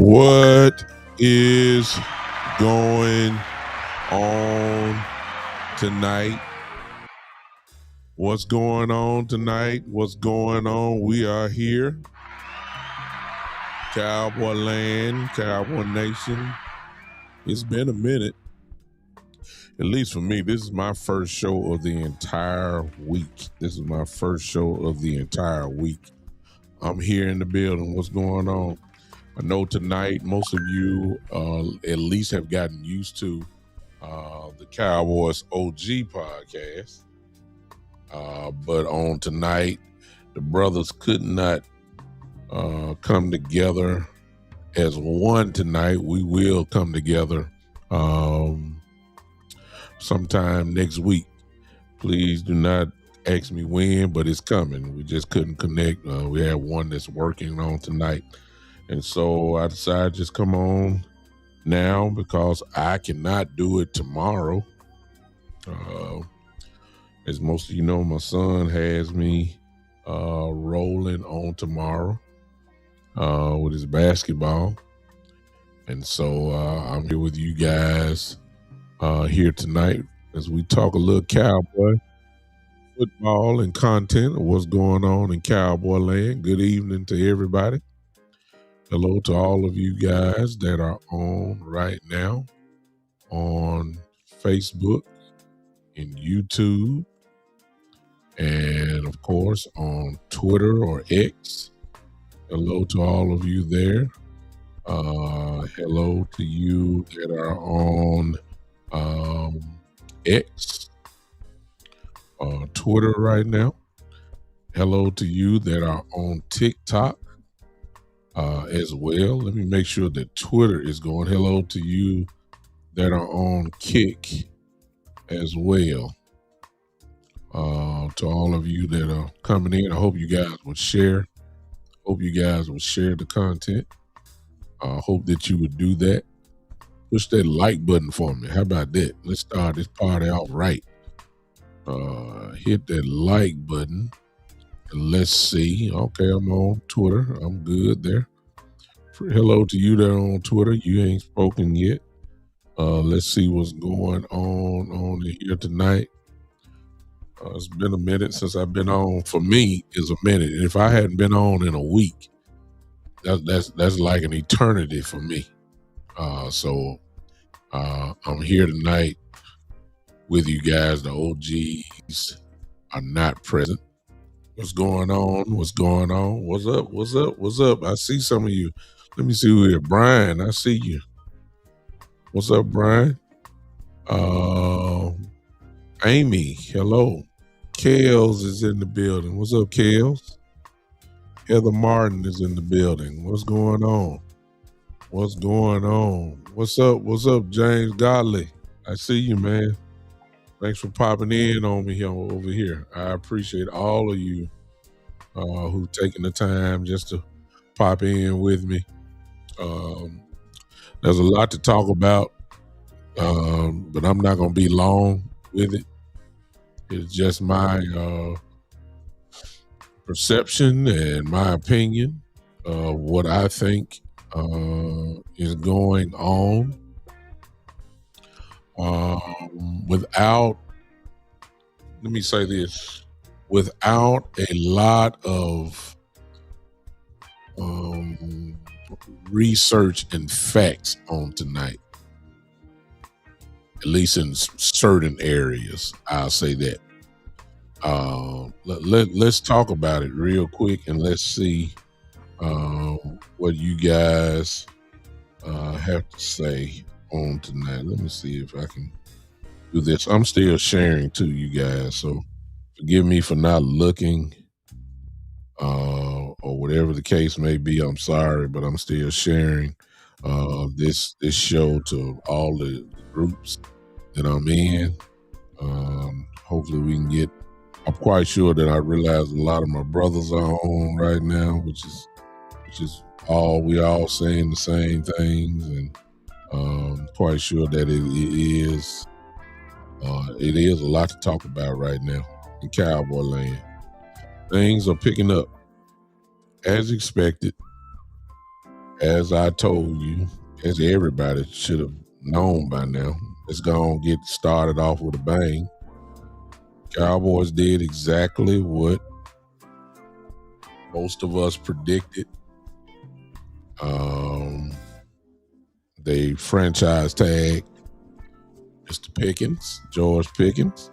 What is going on tonight? What's going on tonight? What's going on? We are here. Cowboy Land, Cowboy Nation. It's been a minute. At least for me, this is my first show of the entire week. I'm here in the building. What's going on? I know tonight most of you at least have gotten used to the Cowboys OG podcast. But on tonight, the brothers could not come together as one tonight. We will come together sometime next week. Please do not ask me when, but it's coming. We just couldn't connect. We have one that's working on tonight. And so I decided just come on now because I cannot do it tomorrow. As most of you know, my son has me rolling on tomorrow with his basketball. And so I'm here with you guys here tonight as we talk a little Cowboy football and content of what's going on in Cowboy land. Good evening to everybody. Hello to all of you guys that are on right now on Facebook and YouTube, and of course on Twitter or X. Hello to all of you there. Hello to you that are on X, Twitter right now. Hello to you that are on TikTok as well. Let me make sure that Twitter is going. Hello to you that are on Kick as well. To all of you that are coming in, I hope you guys would share. Hope you guys would share the content. Hope that you would do that. Push that like button for me. How about that? Let's start this party off right. Hit that like button. And let's see. Okay, I'm on Twitter. I'm good there. Hello to you that are on Twitter. You ain't spoken yet. Let's see what's going on here tonight. It's been a minute since I've been on. For me, it's a minute. And if I hadn't been on in a week, that's like an eternity for me. So I'm here tonight with you guys. The OGs are not present. What's going on? What's going on? What's up? What's up? What's up? I see some of you. Let me see who here. Brian, I see you. What's up, Brian? Amy, hello. Kales is in the building. What's up, Kales? Heather Martin is in the building. What's going on? What's going on? What's up? What's up, James Godley? I see you, man. Thanks for popping in on me over here. I appreciate all of you who've taken the time just to pop in with me. There's a lot to talk about, but I'm not going to be long with it. It's just my perception and my opinion of what I think is going on. Without, let me say this, without a lot of research and facts on tonight, at least in certain areas, I'll say that. Let's talk about it real quick and let's see what you guys have to say on tonight. Let me see if I can do this. I'm still sharing to you guys, so forgive me for not looking or whatever the case may be. I'm sorry, but I'm still sharing this show to all the groups that I'm in. Hopefully we can get, I'm quite sure that I realize a lot of my brothers are on right now, which is all, we all saying the same things, and quite sure that it is a lot to talk about right now in Cowboy land. Things are picking up as expected, as I told you, as everybody should have known by now. It's going to get started off with a bang. Cowboys did exactly what most of us predicted. They franchise tagged Mr. Pickens, George Pickens,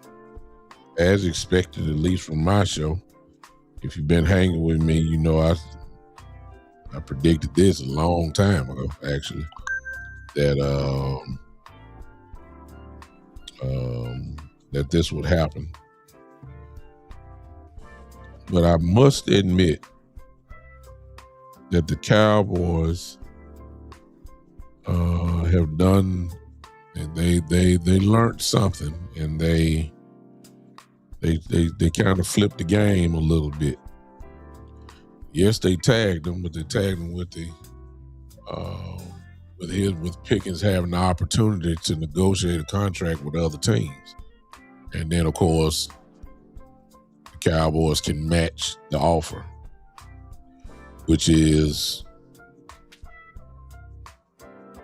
as expected, at least from my show. If you've been hanging with me, you know I predicted this a long time ago, actually, that that this would happen. But I must admit that the Cowboys have done, and they learned something, and they kind of flipped the game a little bit. Yes, they tagged him, but they tagged him with the with Pickens having the opportunity to negotiate a contract with other teams, and then of course the Cowboys can match the offer, which is,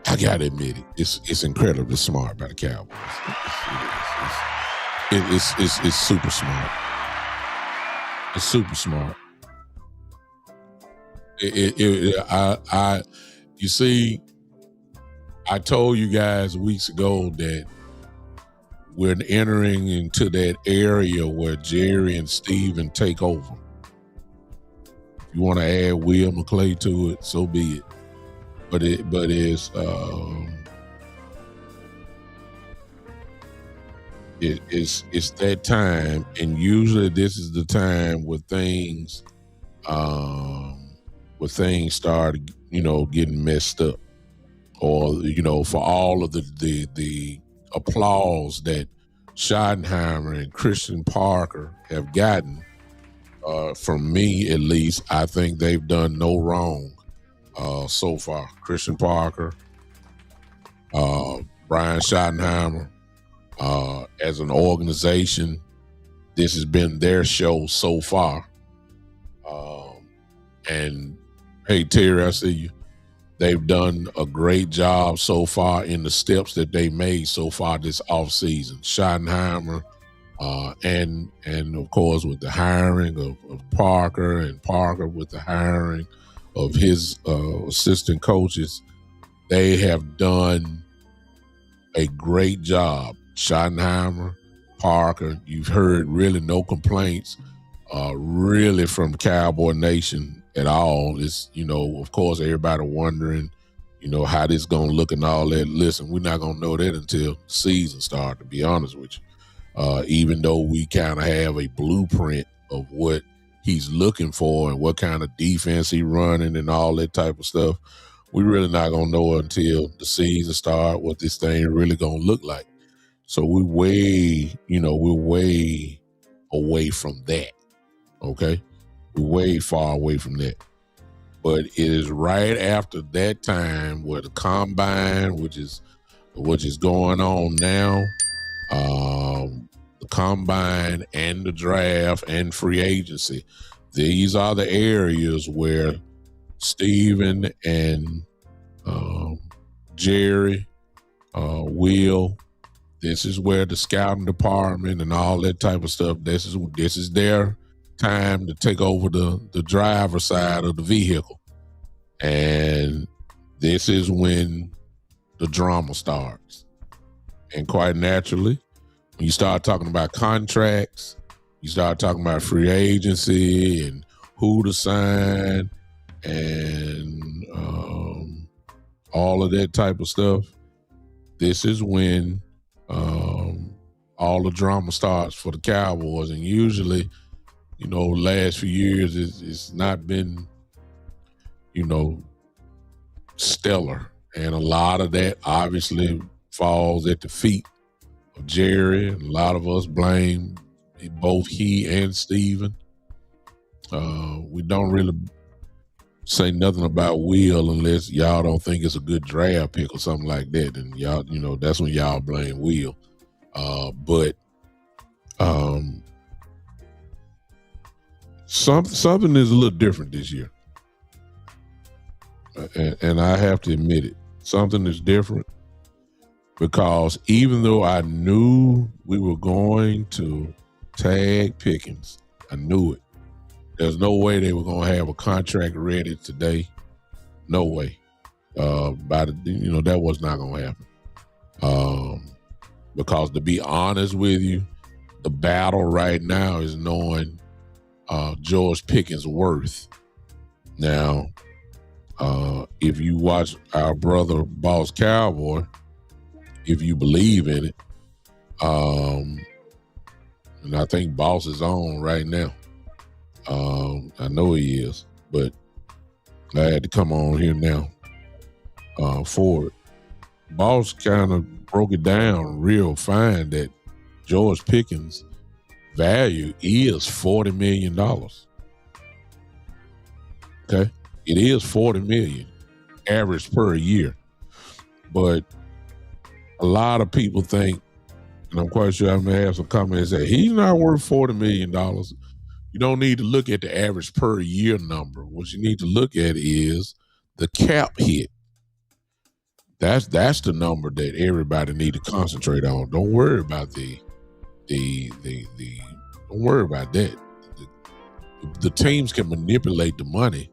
I gotta admit it, it's incredibly smart by the Cowboys. It's super smart. It's super smart. You see, I told you guys weeks ago that we're entering into that area where Jerry and Steven take over. If you want to add Will McClay to it, so be it. But it's that time, and usually this is the time where things start, getting messed up, or for all of the applause that Schottenheimer and Christian Parker have gotten, from me at least, I think they've done no wrong so far. Christian Parker, Brian Schottenheimer, as an organization, this has been their show so far. And hey, Terry, I see you. They've done a great job so far in the steps that they made so far this offseason. Schottenheimer, and of course with the hiring of Parker, and Parker with the hiring of his assistant coaches, they have done a great job. Schottenheimer, Parker, you've heard really no complaints really from Cowboy Nation at all. It's, of course, everybody wondering, how this going to look and all that. Listen, we're not going to know that until the season starts, to be honest with you. Even though we kind of have a blueprint of what he's looking for and what kind of defense he's running and all that type of stuff, we're really not going to know until the season starts what this thing really going to look like. So we're way away from that, okay? We're way far away from that. But it is right after that time where the combine, which is going on now, the combine and the draft and free agency, these are the areas where Steven and Jerry, Will, this is where the scouting department and all that type of stuff, this is their time to take over the driver's side of the vehicle. And this is when the drama starts. And quite naturally, when you start talking about contracts, you start talking about free agency and who to sign and all of that type of stuff, this is when all the drama starts for the Cowboys. And usually, the last few years, it's not been, stellar. And a lot of that obviously falls at the feet of Jerry. And a lot of us blame both he and Steven. We don't really say nothing about Will unless y'all don't think it's a good draft pick or something like that. And y'all, that's when y'all blame Will. But something is a little different this year. And I have to admit it. Something is different because even though I knew we were going to tag Pickens, I knew it. There's no way they were going to have a contract ready today. No way. That was not going to happen. Because to be honest with you, the battle right now is knowing George Pickens' worth. Now, if you watch our brother Boss Cowboy, if you believe in it, and I think Boss is on right now. I know he is, but I had to come on here now for it. Boss kind of broke it down real fine that George Pickens' value is $40 million. Okay. It is $40 million average per year. But a lot of people think, and I'm quite sure I'm gonna have some comments that he's not worth $40 million. You don't need to look at the average per year number. What you need to look at is the cap hit. That's the number that everybody need to concentrate on. Don't worry about the don't worry about that. The teams can manipulate the money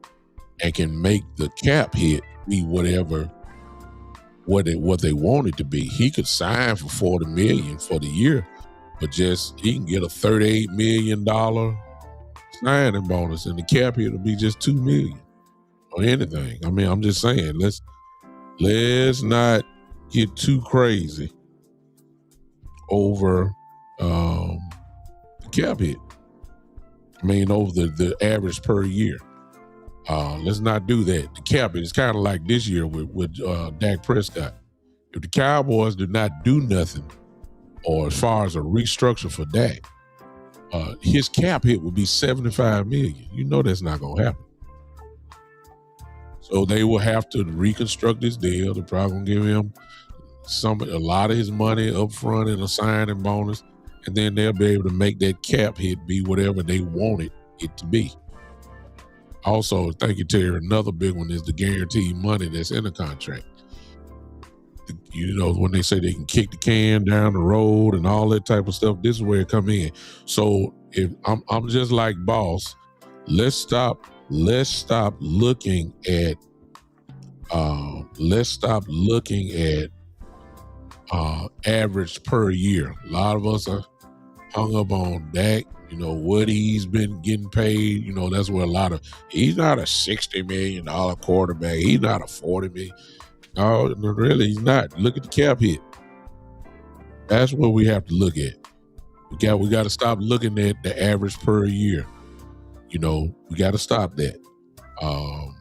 and can make the cap hit be whatever what they want it to be. He could sign for $40 million for the year, but just he can get a $38 million signing bonus, and the cap hit will be just $2 million or anything. I mean, I'm just saying, let's not get too crazy over the cap hit. I mean, over the average per year. Let's not do that. The cap hit is kind of like this year with Dak Prescott. If the Cowboys did not do nothing, or as far as a restructure for Dak, his cap hit would be $75 million. You know that's not gonna happen. So they will have to reconstruct this deal. They're probably gonna give him a lot of his money up front in a signing bonus, and then they'll be able to make that cap hit be whatever they wanted it to be. Also, thank you, Terry. Another big one is the guaranteed money that's in the contract. You know, when they say they can kick the can down the road and all that type of stuff, this is where it come in. So if I'm just like Boss, let's stop looking at average per year. A lot of us are hung up on Dak, you know, what he's been getting paid. You know, that's where he's not a $60 million quarterback. He's not a $40 million. No, really, he's not. Look at the cap hit. That's what we have to look at. We got to stop looking at the average per year. You know, we got to stop that. And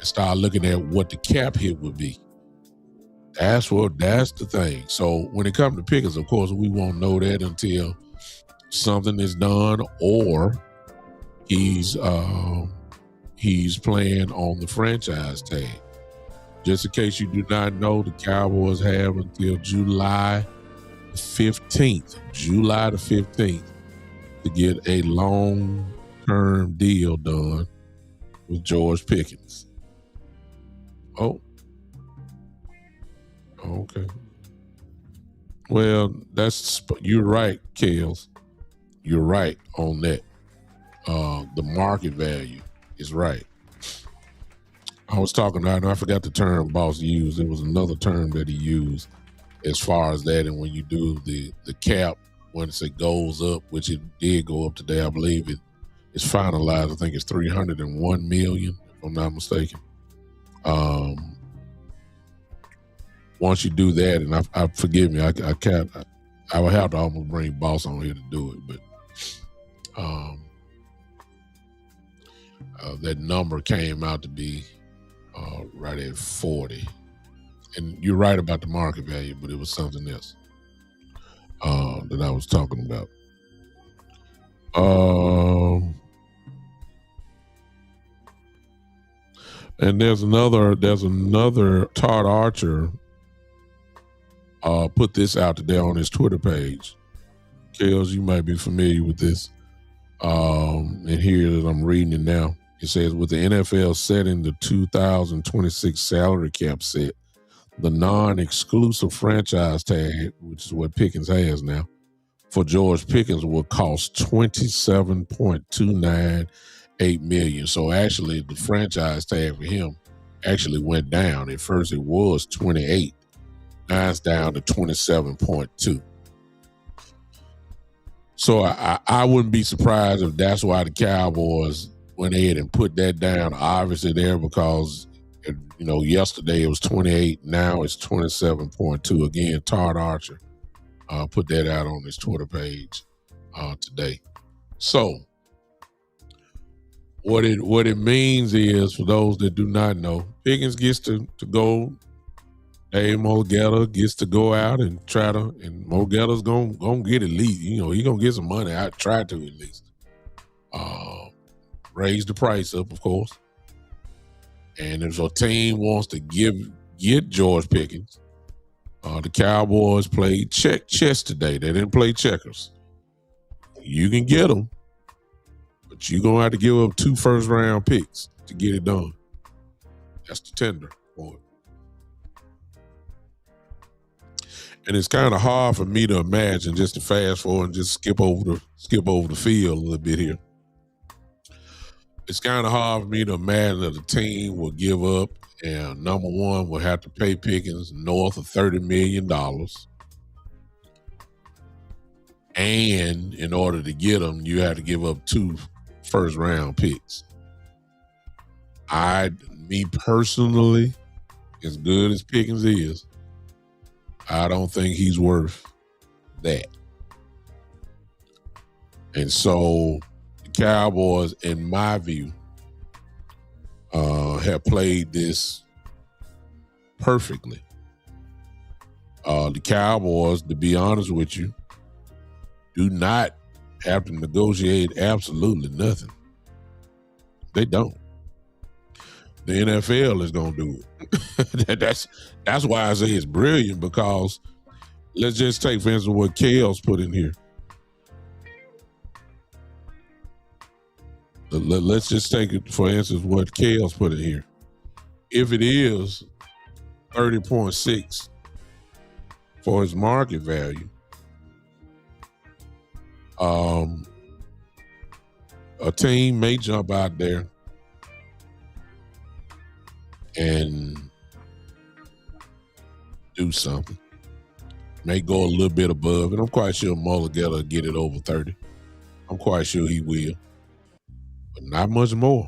start looking at what the cap hit would be. That's the thing. So when it comes to Pickens, of course, we won't know that until something is done or he's playing on the franchise tag. Just in case you do not know, the Cowboys have until July the 15th to get a long-term deal done with George Pickens. Oh. Okay. Well, you're right, Kales. You're right on that. The market value is right. I was talking about, I forgot the term Boss used. It was another term that he used as far as that. And when you do the cap, once it goes up, which it did go up today, I believe it's finalized. I think it's $301 million, if I'm not mistaken. Once you do that, and I forgive me, I would have to almost bring Boss on here to do it, but that number came out to be right at 40. And you're right about the market value, but it was something else that I was talking about. And there's another Todd Archer put this out today on his Twitter page. Kels, you might be familiar with this. And here I'm reading it now. It says, with the NFL setting the 2026 salary cap set, the non-exclusive franchise tag, which is what Pickens has now, for George Pickens will cost $27.298 million. So actually, the franchise tag for him actually went down. At first, it was 28. Now it's down to 27.2. So I wouldn't be surprised if that's why the Cowboys went ahead and put that down. Obviously, there because yesterday it was 28. Now it's 27.2. Again, Todd Archer put that out on his Twitter page today. So what it means is, for those that do not know, Pickens gets to go Dave Mulgeta gets to go out and try to, and Mulgeta's gonna get at least, he gonna get some money. I try to at least. Raise the price up, of course. And if a team wants to get George Pickens, the Cowboys played chess today. They didn't play checkers. You can get them, but you're gonna have to give up 2 first-round picks to get it done. That's the tender for it. And it's kind of hard for me to imagine, just to fast forward and just skip over the field a little bit here. It's kind of hard for me to imagine that a team will give up and number one will have to pay Pickens north of $30 million. And in order to get them, you have to give up 2 first-round picks. Me personally, as good as Pickens is, I don't think he's worth that. And so the Cowboys, in my view, have played this perfectly. The Cowboys, to be honest with you, do not have to negotiate absolutely nothing. They don't. The NFL is going to do it. That's why I say it's brilliant, because let's just take, for instance, what Kale's put in here. Let's just take it, for instance, what Kale's put in here. If it is 30.6 for his market value, a team may jump out there and do something. May go a little bit above, and I'm quite sure Mulligan will get it over 30. I'm quite sure he will, but not much more.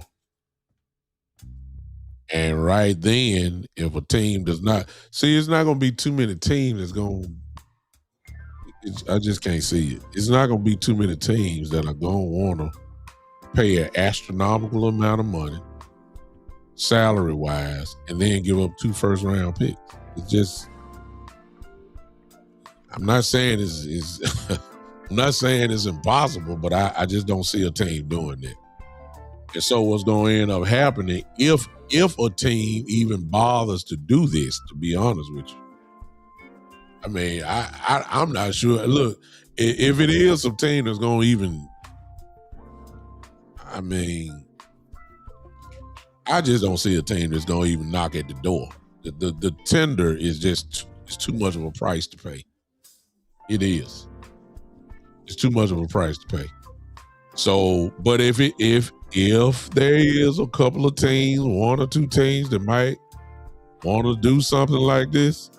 And right then, if a team does not see, it's not going to be too many teams that's going to. I just can't see it. It's not going to be too many teams that are going to want to pay an astronomical amount of money, salary-wise, and then give up 2 first-round picks. It's just, I'm not saying it's I'm not saying it's impossible, but I just don't see a team doing that. And so what's going to end up happening, if a team even bothers to do this, to be honest with you, I mean, I'm not sure. Look, if it is some team that's going to even, I mean, I just don't see a team that's going to even knock at the door. The tender is just, it's too much of a price to pay. It is. It's too much of a price to pay. So, but if there is a couple of teams, 1 or 2 teams that might want to do something like this,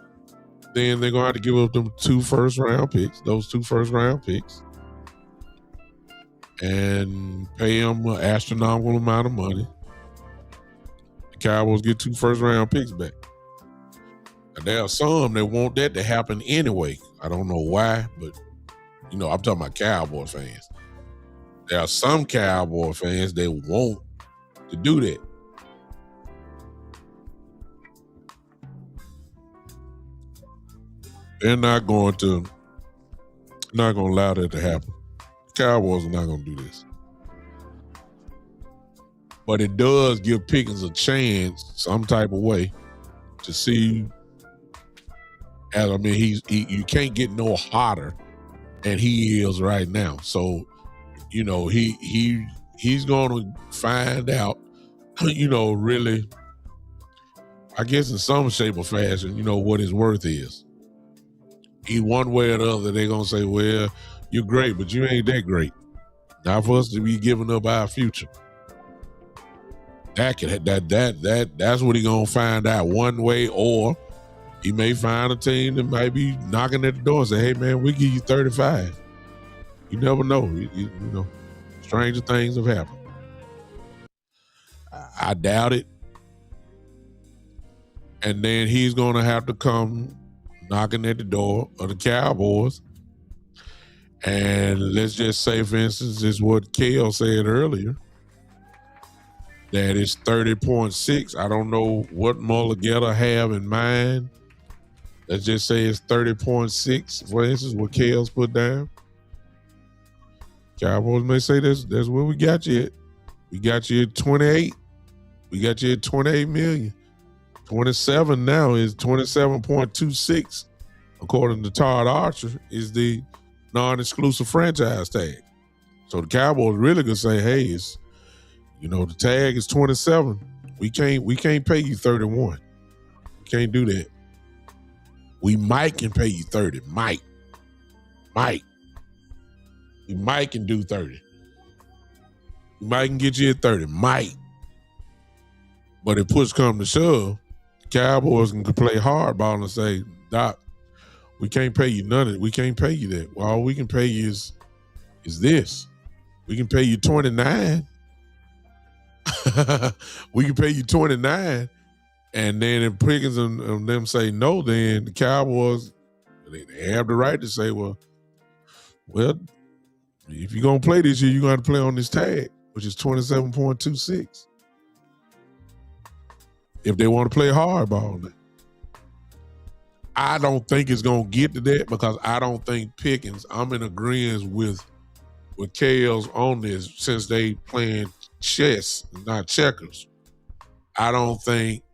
then they're going to have to give up them 2 first-round picks, those 2 first-round picks, and pay them an astronomical amount of money. The Cowboys get 2 first-round picks back. And there are some that want that to happen anyway. I don't know why, but, I'm talking about Cowboy fans. There are some Cowboy fans that want to do that. They're not going to allow that to happen. The Cowboys are not going to do this. But it does give Pickens a chance, some type of way, to see. You can't get no hotter than he is right now. So, he's going to find out, really, I guess in some shape or fashion, what his worth is. One way or the other, they're going to say, well, you're great, but you ain't that great. Not for us to be giving up our future. That's what he's going to find out one way, or he may find a team that might be knocking at the door and say, hey, man, we give you 35. You never know. Stranger things have happened. I doubt it. And then he's going to have to come knocking at the door of the Cowboys. And let's just say, for instance, is what Kale said earlier, that it's 30.6. I don't know what Mulligan have in mind Let's just say it's 30.6, for instance, what Kels put down. Cowboys may say that's where we got you at. We got you at 28. We got you at 28 million. 27 now is 27.26, according to Todd Archer, is the non-exclusive franchise tag. So the Cowboys really could say, hey, it's, the tag is 27. We can't pay you 31. We can't do that. We might can pay you 30. Might. We might can do 30. We might can get you at 30. Might. But if push come to shove, the Cowboys can play hardball and say, Doc, we can't pay you none of it. We can't pay you that. Well, all we can pay you is this. We can pay you 29. We can pay you 29. And then if Pickens and them say no, then the Cowboys, they have the right to say, well, if you're going to play this year, you're going to play on this tag, which is 27.26. If they want to play hardball. I don't think it's going to get to that because I don't think Pickens, I'm in agreement with Kales on this since they playing chess, not checkers. I don't think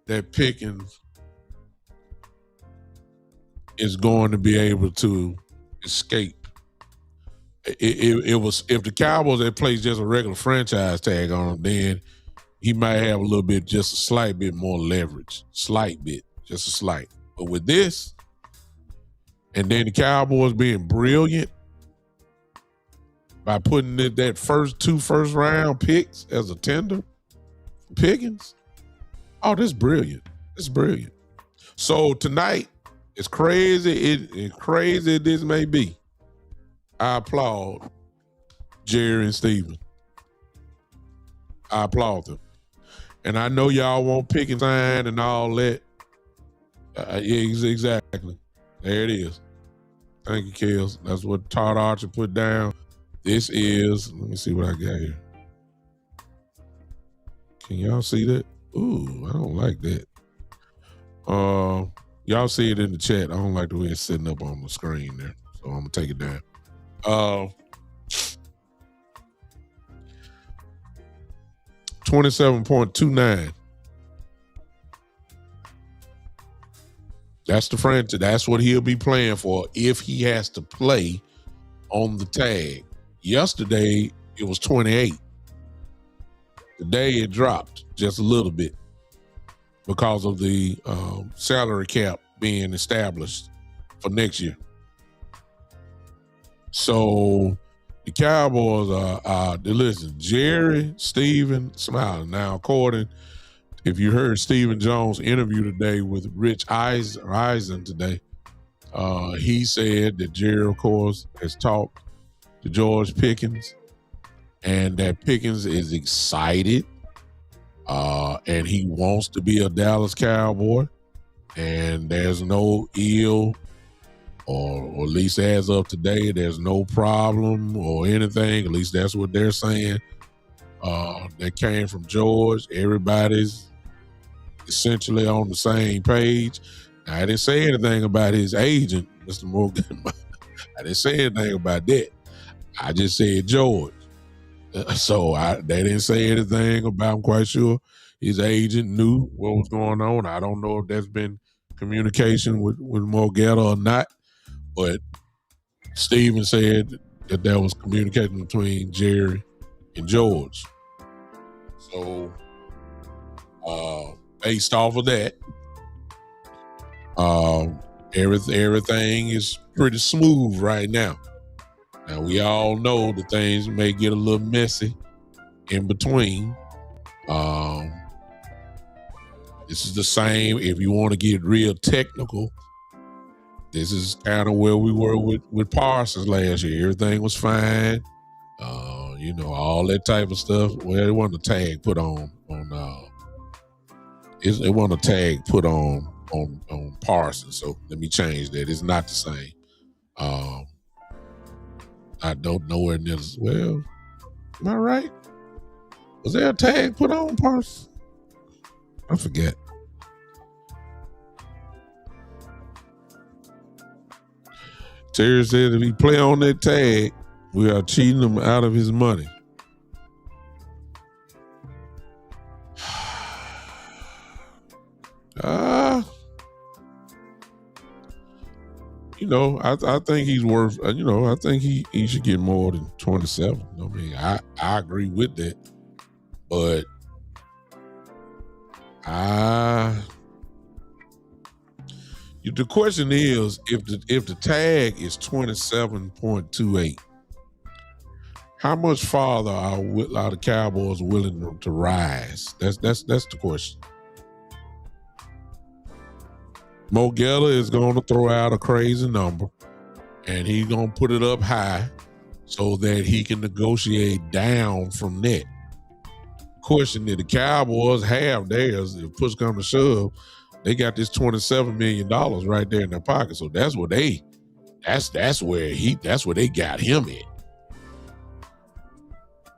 that Pickens is going to be able to escape. It was if the Cowboys had placed just a regular franchise tag on him, then he might have a little bit, just a slight bit more leverage. Slight bit, just a slight. But with this, and then the Cowboys being brilliant by putting that two first round picks as a tender for Pickens. Oh, that's brilliant. It's brilliant. So tonight, as crazy as this may be, I applaud Jerry and Steven. I applaud them. And I know y'all want Pickens signed and all that. Yeah, exactly. There it is. Thank you, Kels. That's what Todd Archer put down. This is, let me see what I got here. Can y'all see that? Ooh, I don't like that. Y'all see it in the chat. I don't like the way it's sitting up on the screen there. So I'm gonna take it down. 27.29. That's the franchise. That's what he'll be playing for if he has to play on the tag. Yesterday, it was 28. Today, it dropped just a little bit because of the salary cap being established for next year. So the Cowboys are listen, Jerry, Steven, smiling. Now, if you heard Stephen Jones' interview today with Rich Eisen today, he said that Jerry, of course, has talked to George Pickens and that Pickens is excited and he wants to be a Dallas Cowboy, and there's no ill, or at least as of today, there's no problem or anything. At least that's what they're saying. That came from George. Everybody's essentially on the same page. Now, I didn't say anything about his agent, Mr. Morgan. I didn't say anything about that. I just said George. So they didn't say anything about, I'm quite sure his agent knew what was going on. I don't know if there's been communication with Morgetta or not, but Steven said that there was communication between Jerry and George. So based off of that, everything is pretty smooth right now. Now, we all know that things may get a little messy in between. This is the same, if you want to get real technical, this is kind of where we were with Parsons last year. Everything was fine. All that type of stuff. Well, it wasn't a tag put on it wasn't a tag put on Parsons. So let me change that. It's not the same. I don't know where near. Well, am I right? Was there a tag put on Parsons? I forget. Terry said if he play on that tag, we are cheating him out of his money. I think he's worth. I think he should get more than 27. I mean, I agree with that, but the question is if the tag is 27.28, how much farther are the Cowboys willing to rise? That's the question. Mo Geller is going to throw out a crazy number, and he's going to put it up high so that he can negotiate down from that. Question that the Cowboys have theirs, if push comes to shove, they got this $27 million right there in their pocket. So that's where they got him at.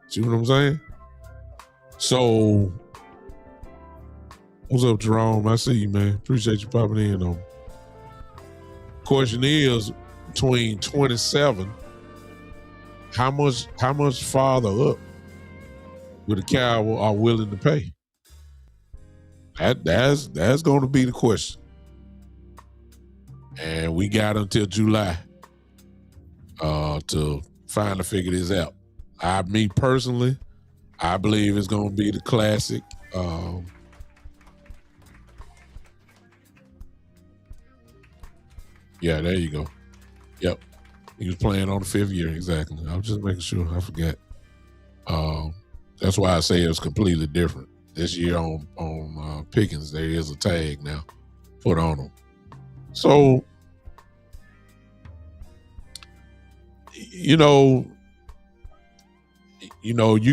See what I'm saying? So what's up, Jerome? I see you, man. Appreciate you popping in on me. Question is, between 27, how much farther up would the Cowboys are willing to pay? That's going to be the question. And we got until July to finally figure this out. Me personally, I believe it's going to be the classic. Yeah, there you go. Yep. He was playing on the 5th year, exactly. I was just making sure. I forgot. That's why I say it's completely different. This year on Pickens, there is a tag now put on him. So, you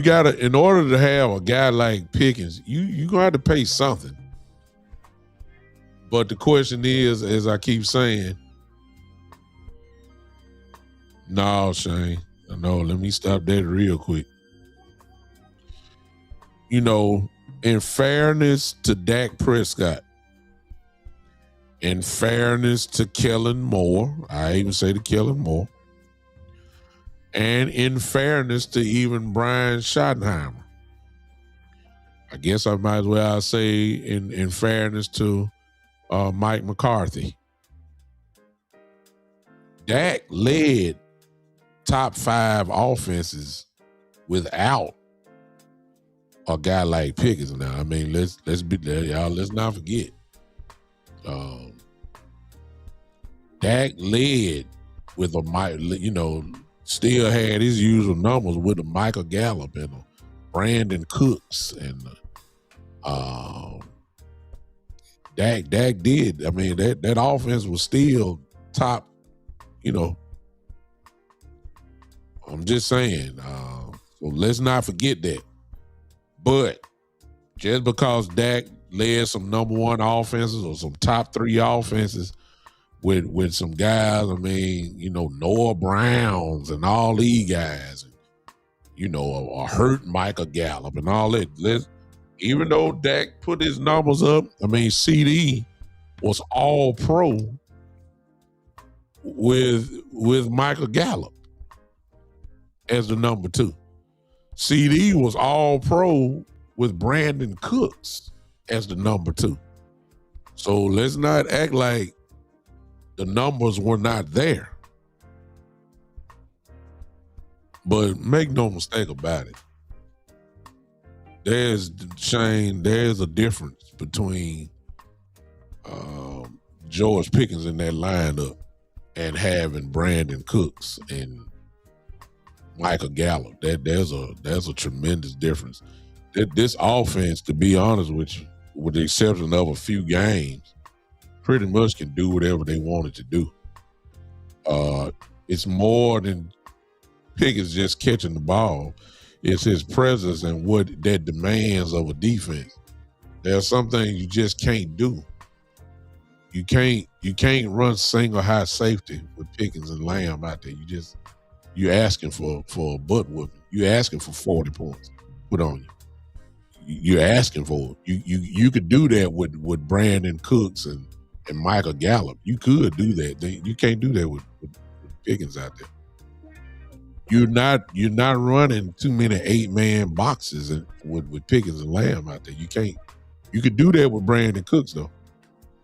gotta, in order to have a guy like Pickens, you gonna have to pay something. But the question is, as I keep saying, no, Shane. No, let me stop that real quick. In fairness to Dak Prescott, in fairness to Kellen Moore, I even say to Kellen Moore, and in fairness to even Brian Schottenheimer, I guess I might as well say in fairness to Mike McCarthy, Dak led top 5 offenses without a guy like Pickens. Now, I mean, let's be there, y'all. Let's not forget. Dak led with still had his usual numbers with a Michael Gallup and a Brandon Cooks and Dak did. I mean, that offense was still top. I'm just saying. So let's not forget that. But just because Dak led some number 1 offenses or some top 3 offenses with some guys, I mean, Noah Browns and all these guys, a hurt Michael Gallup and all that. Even though Dak put his numbers up, I mean, CD was all pro with Michael Gallup as the number 2. CD was all pro with Brandon Cooks as the number 2. So let's not act like the numbers were not there. But make no mistake about it. There's a difference between George Pickens in that lineup and having Brandon Cooks and Michael Gallup. There's a tremendous difference. This offense, to be honest with you, with the exception of a few games, pretty much can do whatever they wanted to do. It's more than Pickens just catching the ball. It's his presence and what that demands of a defense. There are some things you just can't do. You can't run single high safety with Pickens and Lamb out there. You're asking for a butt whooping. You're asking for 40 points put on you. You're asking for it. You could do that with Brandon Cooks and Michael Gallup. You could do that. You can't do that with Pickens out there. You're not running too many 8-man boxes with Pickens and Lamb out there. You can't. You could do that with Brandon Cooks though.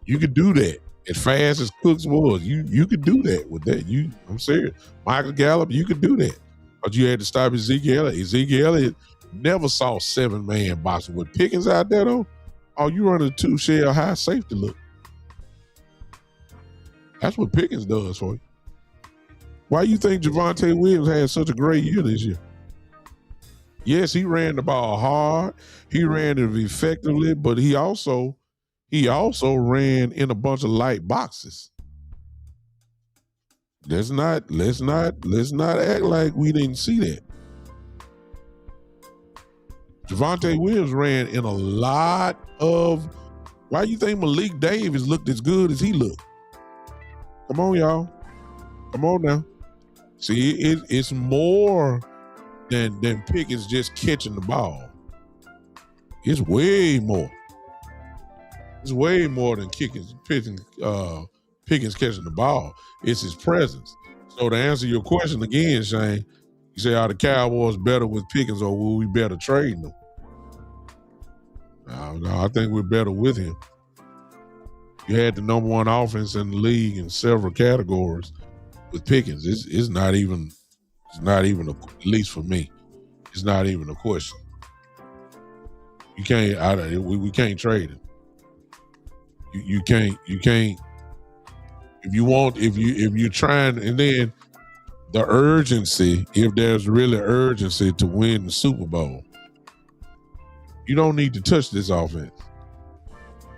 You could do that as fast as Cooks was. You could do that with that. I'm serious. Michael Gallup, you could do that. But you had to stop Ezekiel Elliott. Ezekiel Elliott never saw 7-man boxing with Pickens out there though. Oh, you running a 2-shell high safety look. That's what Pickens does for you. Why you think Javonte Williams had such a great year this year? Yes, he ran the ball hard. He ran it effectively, but he also ran in a bunch of light boxes. Let's not act like we didn't see that. Javonte Williams ran in a lot of. Why you think Malik Davis looked as good as he looked? Come on, y'all. Come on now. See, it's more than Pickens just catching the ball. It's way more. It's way more than Pickens catching the ball. It's his presence. So to answer your question again, Shane, you say, are the Cowboys better with Pickens or will we better trade them? No, I think we're better with him. You had the number one offense in the league in several categories with Pickens. It's not even at least for me, it's not even a question. You can't. We can't trade him. You can't. If you're trying, and then the urgency. If there's really urgency to win the Super Bowl, you don't need to touch this offense.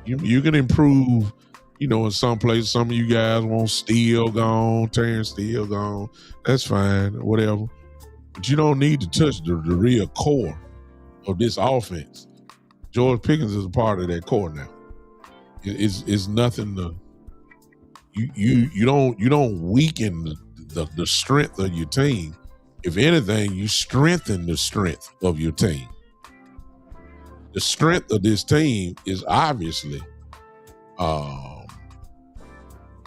You can improve. In some places, some of you guys want Steele gone, Terrence Steele gone. That's fine, whatever. But you don't need to touch the real core of this offense. George Pickens is a part of that core now. It's nothing to. You don't weaken the strength of your team. If anything, you strengthen the strength of your team. The strength of this team is obviously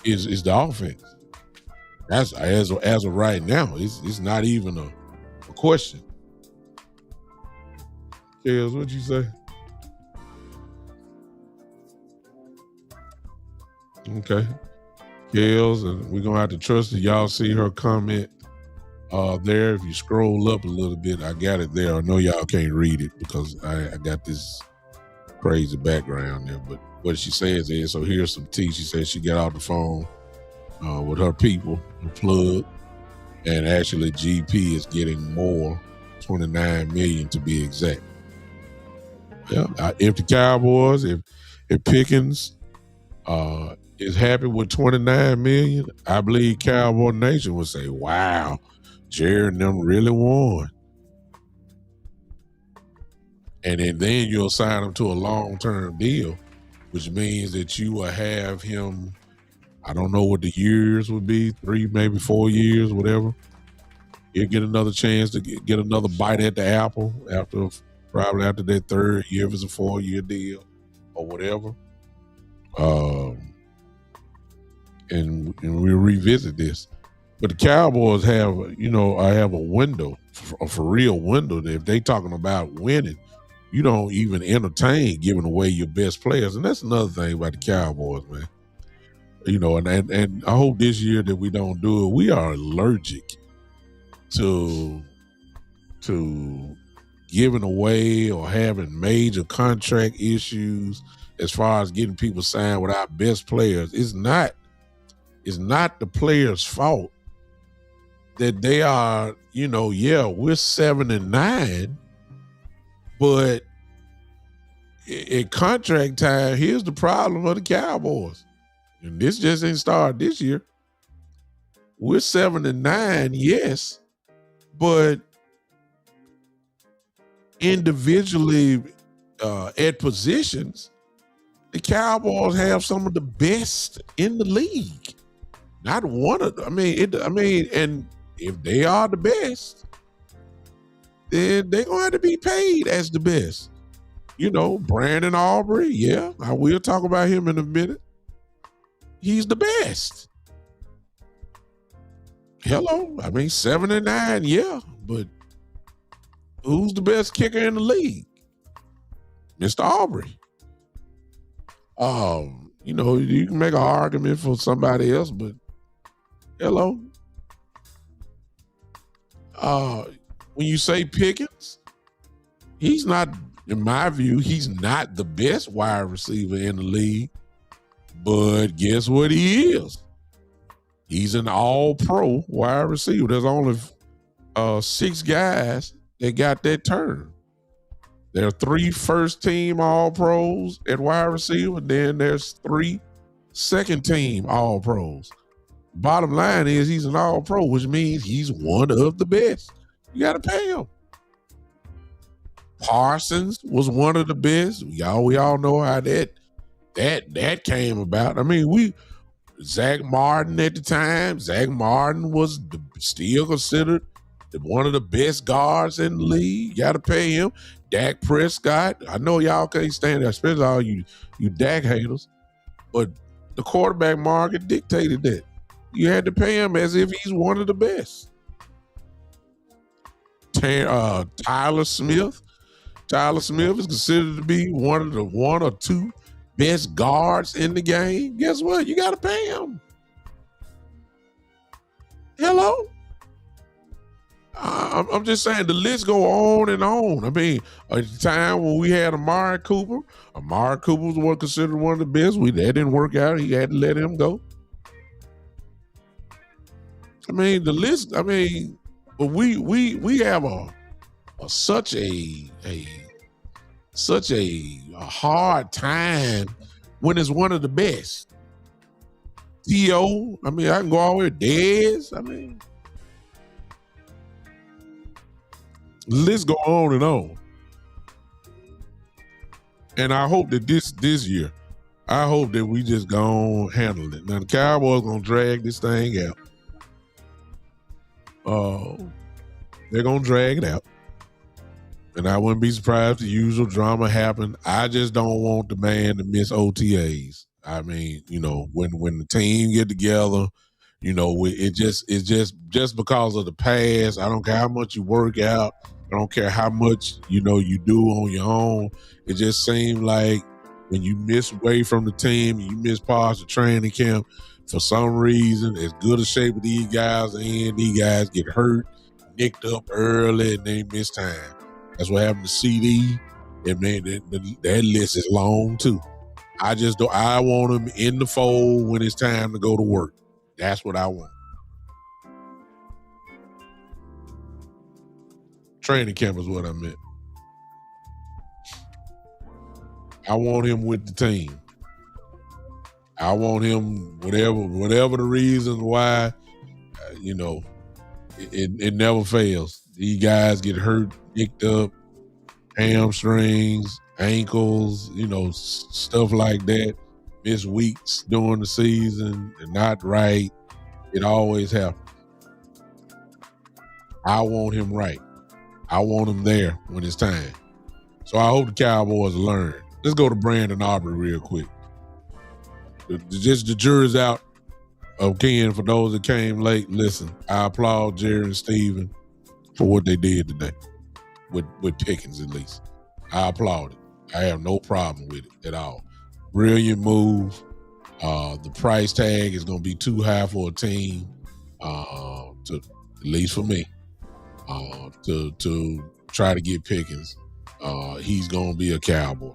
is the offense. That's as of right now. It's not even a question. Kels, what'd you say? Okay. Kels, and we're gonna have to trust that y'all see her comment there. If you scroll up a little bit, I got it there. I know y'all can't read it because I got this crazy background there, but what she says is, so here's some tea. She says she got off the phone with her people, the plug, and actually GP is getting more, 29 million to be exact. Yeah, if the Cowboys, if Pickens is happy with 29 million, I believe Cowboy Nation would say, wow, Jared and them really won. And then you'll sign him to a long-term deal, which means that you will have him, I don't know what the years would be, 3, maybe 4 years, whatever. He'll get another chance to get another bite at the apple probably after that 3rd year, if it's a 4-year deal or whatever. And we'll revisit this. But the Cowboys have, I have a window, a for real window, that if they talking about winning, you don't even entertain giving away your best players. And that's another thing about the Cowboys, man. And I hope this year that we don't do it. We are allergic to giving away or having major contract issues as far as getting people signed with our best players. It's not the players' fault that they are, we're 7-9, but at contract time, here's the problem of the Cowboys. And this just ain't started this year. We're 7-9, yes, but individually at positions, the Cowboys have some of the best in the league. Not one of them. And if they are the best, then they're going to have to be paid as the best. Brandon Aubrey, yeah, I will talk about him in a minute. He's the best. Hello, I mean 7-9, yeah, but who's the best kicker in the league? Mr. Aubrey. You can make an argument for somebody else, but hello. Uh, when you say Pickens, he's not, in my view, he's not the best wide receiver in the league. But guess what he is? He's an all-pro wide receiver. There's only 6 guys that got that term. There are 3 first-team all-pros at wide receiver. Then there's 3 second-team all-pros. Bottom line is he's an all-pro, which means he's one of the best. You got to pay him. Parsons was one of the best. We all know how that came about. I mean, Zach Martin at the time. Zach Martin was still considered one of the best guards in the league. You got to pay him. Dak Prescott. I know y'all can't stand that, especially all you Dak haters. But the quarterback market dictated that. You had to pay him as if he's one of the best. Tyler Smith. Tyler Smith is considered to be one of the 1 or 2 best guards in the game. Guess what? You got to pay him. Hello? I'm just saying the list go on and on. I mean, at the time when we had Amari Cooper was considered one of the best. That didn't work out. He had to let him go. I mean, the list. I mean, but we have such a hard time when it's one of the best. T.O., I mean, I can go all the way to Dez. I mean, the list go on and on. And I hope that this year, I hope that we just go on handle it. Now the Cowboys gonna drag this thing out. They're gonna drag it out. And I wouldn't be surprised if the usual drama happened. I just don't want the man to miss OTAs. I mean, when the team get together, it's just because of the past. I don't care how much you work out. I don't care how much, you do on your own. It just seemed like when you miss away from the team, you miss parts of training camp, for some reason, as good a shape of these guys and these guys get hurt, nicked up early, and they miss time. That's what happened to CD. And man, that list is long too. I want him in the fold when it's time to go to work. That's what I want. Training camp is what I meant. I want him with the team. I want him, whatever the reason why, it never fails. These guys get hurt, nicked up, hamstrings, ankles, stuff like that. Miss weeks during the season. They're not right. It always happens. I want him right. I want him there when it's time. So I hope the Cowboys learn. Let's go to Brandon Aubrey real quick. Just the jury's out. Again, for those that came late, listen, I applaud Jerry and Steven for what they did today. With Pickens, at least. I applaud it. I have no problem with it at all. Brilliant move. The price tag is going to be too high for a team, at least for me, to try to get Pickens. He's going to be a Cowboy.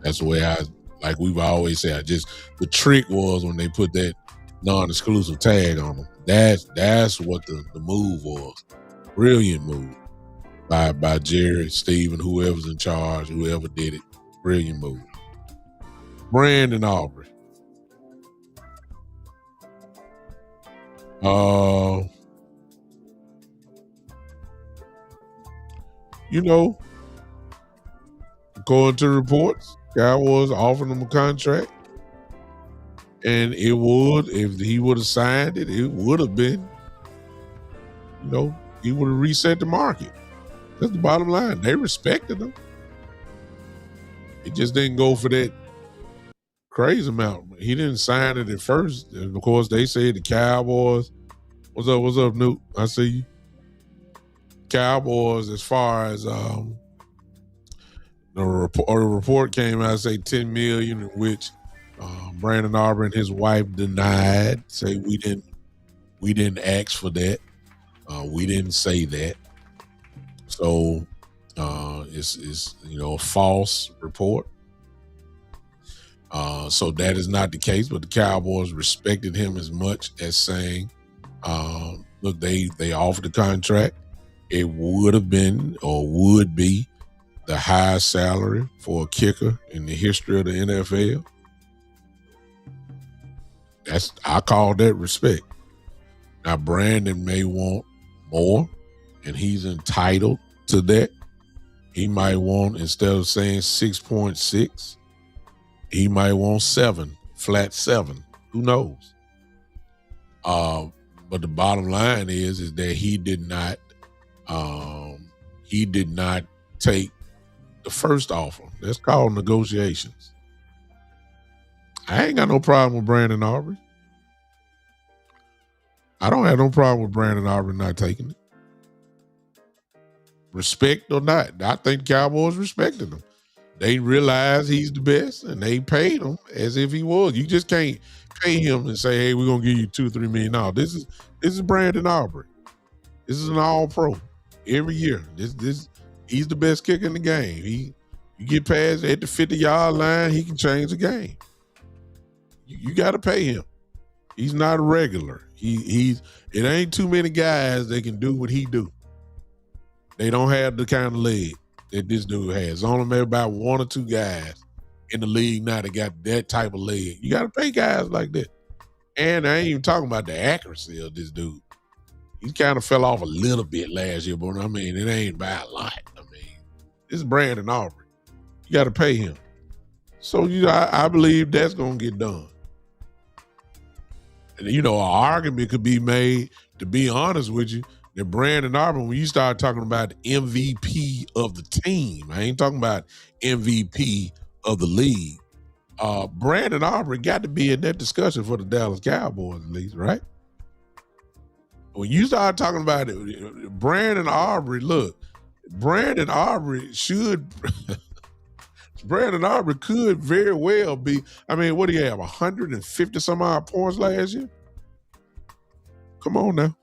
That's the way like we've always said. The trick was when they put that non-exclusive tag on him. That's what the move was. Brilliant move by Jerry, Steven, whoever's in charge, whoever did it. Brilliant move. Brandon Aubrey. According to reports, Cowboys offered him a contract. And it would, if he would have signed it, it would have been, he would have reset the market. That's the bottom line. They respected him. It just didn't go for that crazy amount. He didn't sign it at first. And of course, they said the Cowboys What's up? What's up, Newt? I see you. Cowboys, as far as the report came out, say 10 million, in which Brandon Aubrey and his wife denied. Say we didn't ask for that. We didn't say that. So it's a false report. So that is not the case. But the Cowboys respected him as much as saying, look, they offered the contract. It would have been or would be the highest salary for a kicker in the history of the NFL. I call that respect. Now Brandon may want more, and he's entitled to that. He might want, instead of saying 6.6, he might want 7, flat 7. Who knows? But the bottom line is that he did not take the first offer. That's called negotiations. I ain't got no problem with Brandon Aubrey. I don't have no problem with Brandon Aubrey not taking it. Respect or not, I think Cowboys respected him. They realize he's the best, and they paid him as if he was. You just can't pay him and say, "Hey, we're gonna give you $2-3 million." No, this is Brandon Aubrey. This is an All-Pro every year. He's the best kicker in the game. You get past at the 50-yard line, he can change the game. You got to pay him. He's not a regular. It ain't too many guys that can do what he do. They don't have the kind of leg that this dude has. Only maybe about 1 or 2 guys in the league now that got that type of leg. You got to pay guys like that. And I ain't even talking about the accuracy of this dude. He kind of fell off a little bit last year, but I mean, it ain't by a lot. I mean, this is Brandon Aubrey. You got to pay him. So, I believe that's going to get done. And, an argument could be made, to be honest with you, that Brandon Aubrey, when you start talking about the MVP of the team, I ain't talking about MVP of the league. Brandon Aubrey got to be in that discussion for the Dallas Cowboys, at least, right? When you start talking about it, Brandon Aubrey Brandon Aubrey could very well be, I mean, what do you have, 150 some odd points last year? Come on now.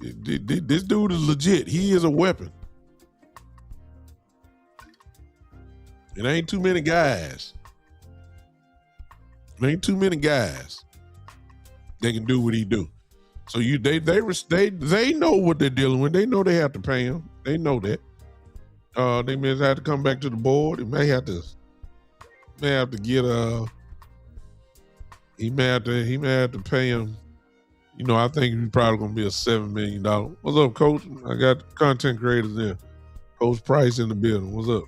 This dude is legit. He is a weapon. It ain't too many guys. That can do what he do. So they know what they're dealing with. They know they have to pay him. They know that. They may have to come back to the board. He may have to get he may have to pay him. I think he's probably gonna be a $7 million. What's up, Coach? I got content creators there. Coach Price in the building. What's up?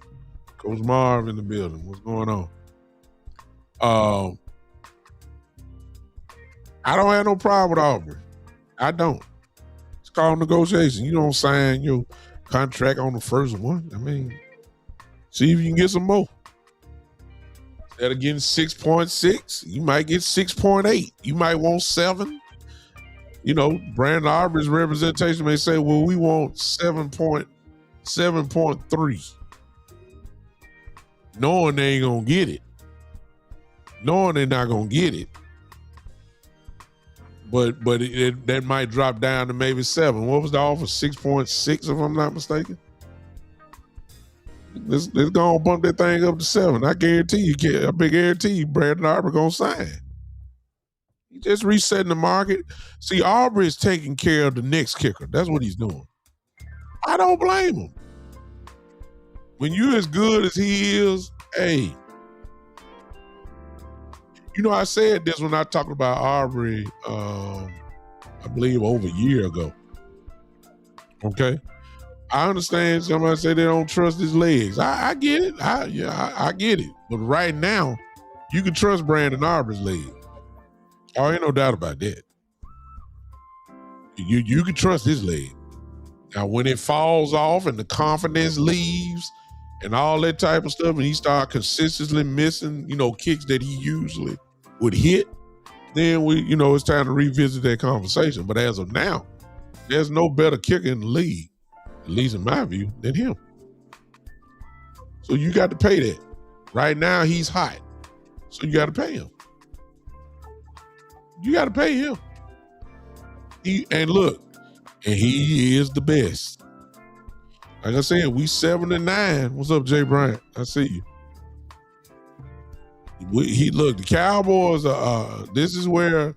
Coach Marv in the building. What's going on? I don't have no problem with Aubrey. I don't. It's called negotiation. You don't sign your contract on the first one. I mean, see if you can get some more. Instead of getting 6.6, you might get 6.8. You might want 7. Brandon Aubrey's representation may say, well, we want 7.3. Knowing they ain't going to get it. Knowing they're not going to get it. But that might drop down to maybe 7. What was the offer? 6.6, if I'm not mistaken. Let's go and bump that thing up to 7. I guarantee you, Brandon Aubrey gonna sign. He just resetting the market. See, Aubrey is taking care of the next kicker. That's what he's doing. I don't blame him. When you're as good as he is, hey. I said this when I talked about Aubrey, I believe over a year ago. Okay? I understand somebody say they don't trust his legs. I get it. I get it. But right now, you can trust Brandon Aubrey's legs. Oh, ain't no doubt about that. You can trust his leg. Now, when it falls off and the confidence leaves and all that type of stuff, and he start consistently missing, kicks that he usually would hit, then it's time to revisit that conversation. But as of now, there's no better kicker in the league, at least in my view, than him. So you got to pay that. Right now, he's hot. So you got to pay him. You got to pay him. He is the best. Like I said, we 7-9. What's up, Jay Bryant? I see you. The Cowboys this is where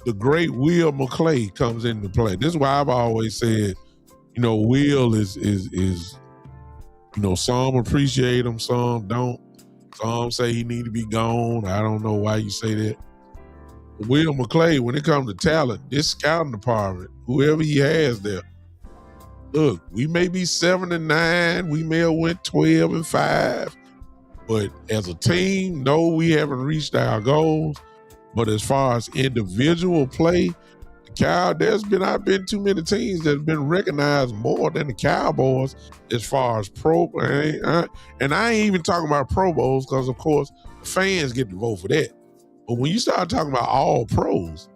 the great Will McClay comes into play. This is why I've always said, Will is some appreciate him, some don't. Some say he need to be gone. I don't know why you say that. Will McClay, when it comes to talent, this scouting department, whoever he has there, look, we may be 7-9, we may have went 12-5, but as a team, no, we haven't reached our goals. But as far as individual play, there's been too many teams that have been recognized more than the Cowboys as far as pro. And I ain't even talking about Pro Bowls because, of course, fans get to vote for that. But when you start talking about all pros,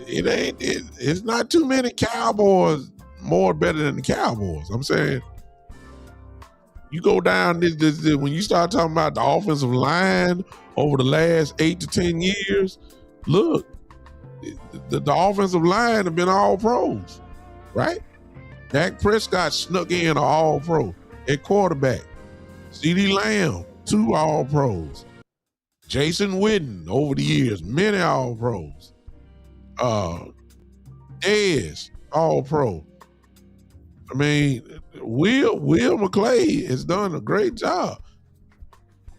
it's not too many Cowboys more better than the Cowboys. I'm saying, you go down this when you start talking about the offensive line over the last 8 to 10 years, look, the offensive line have been all pros, right? Dak Prescott snuck in an all pro at quarterback. CeeDee Lamb, 2 all pros. Jason Witten over the years, many all pros. Dez, all pro. I mean, Will McClay has done a great job.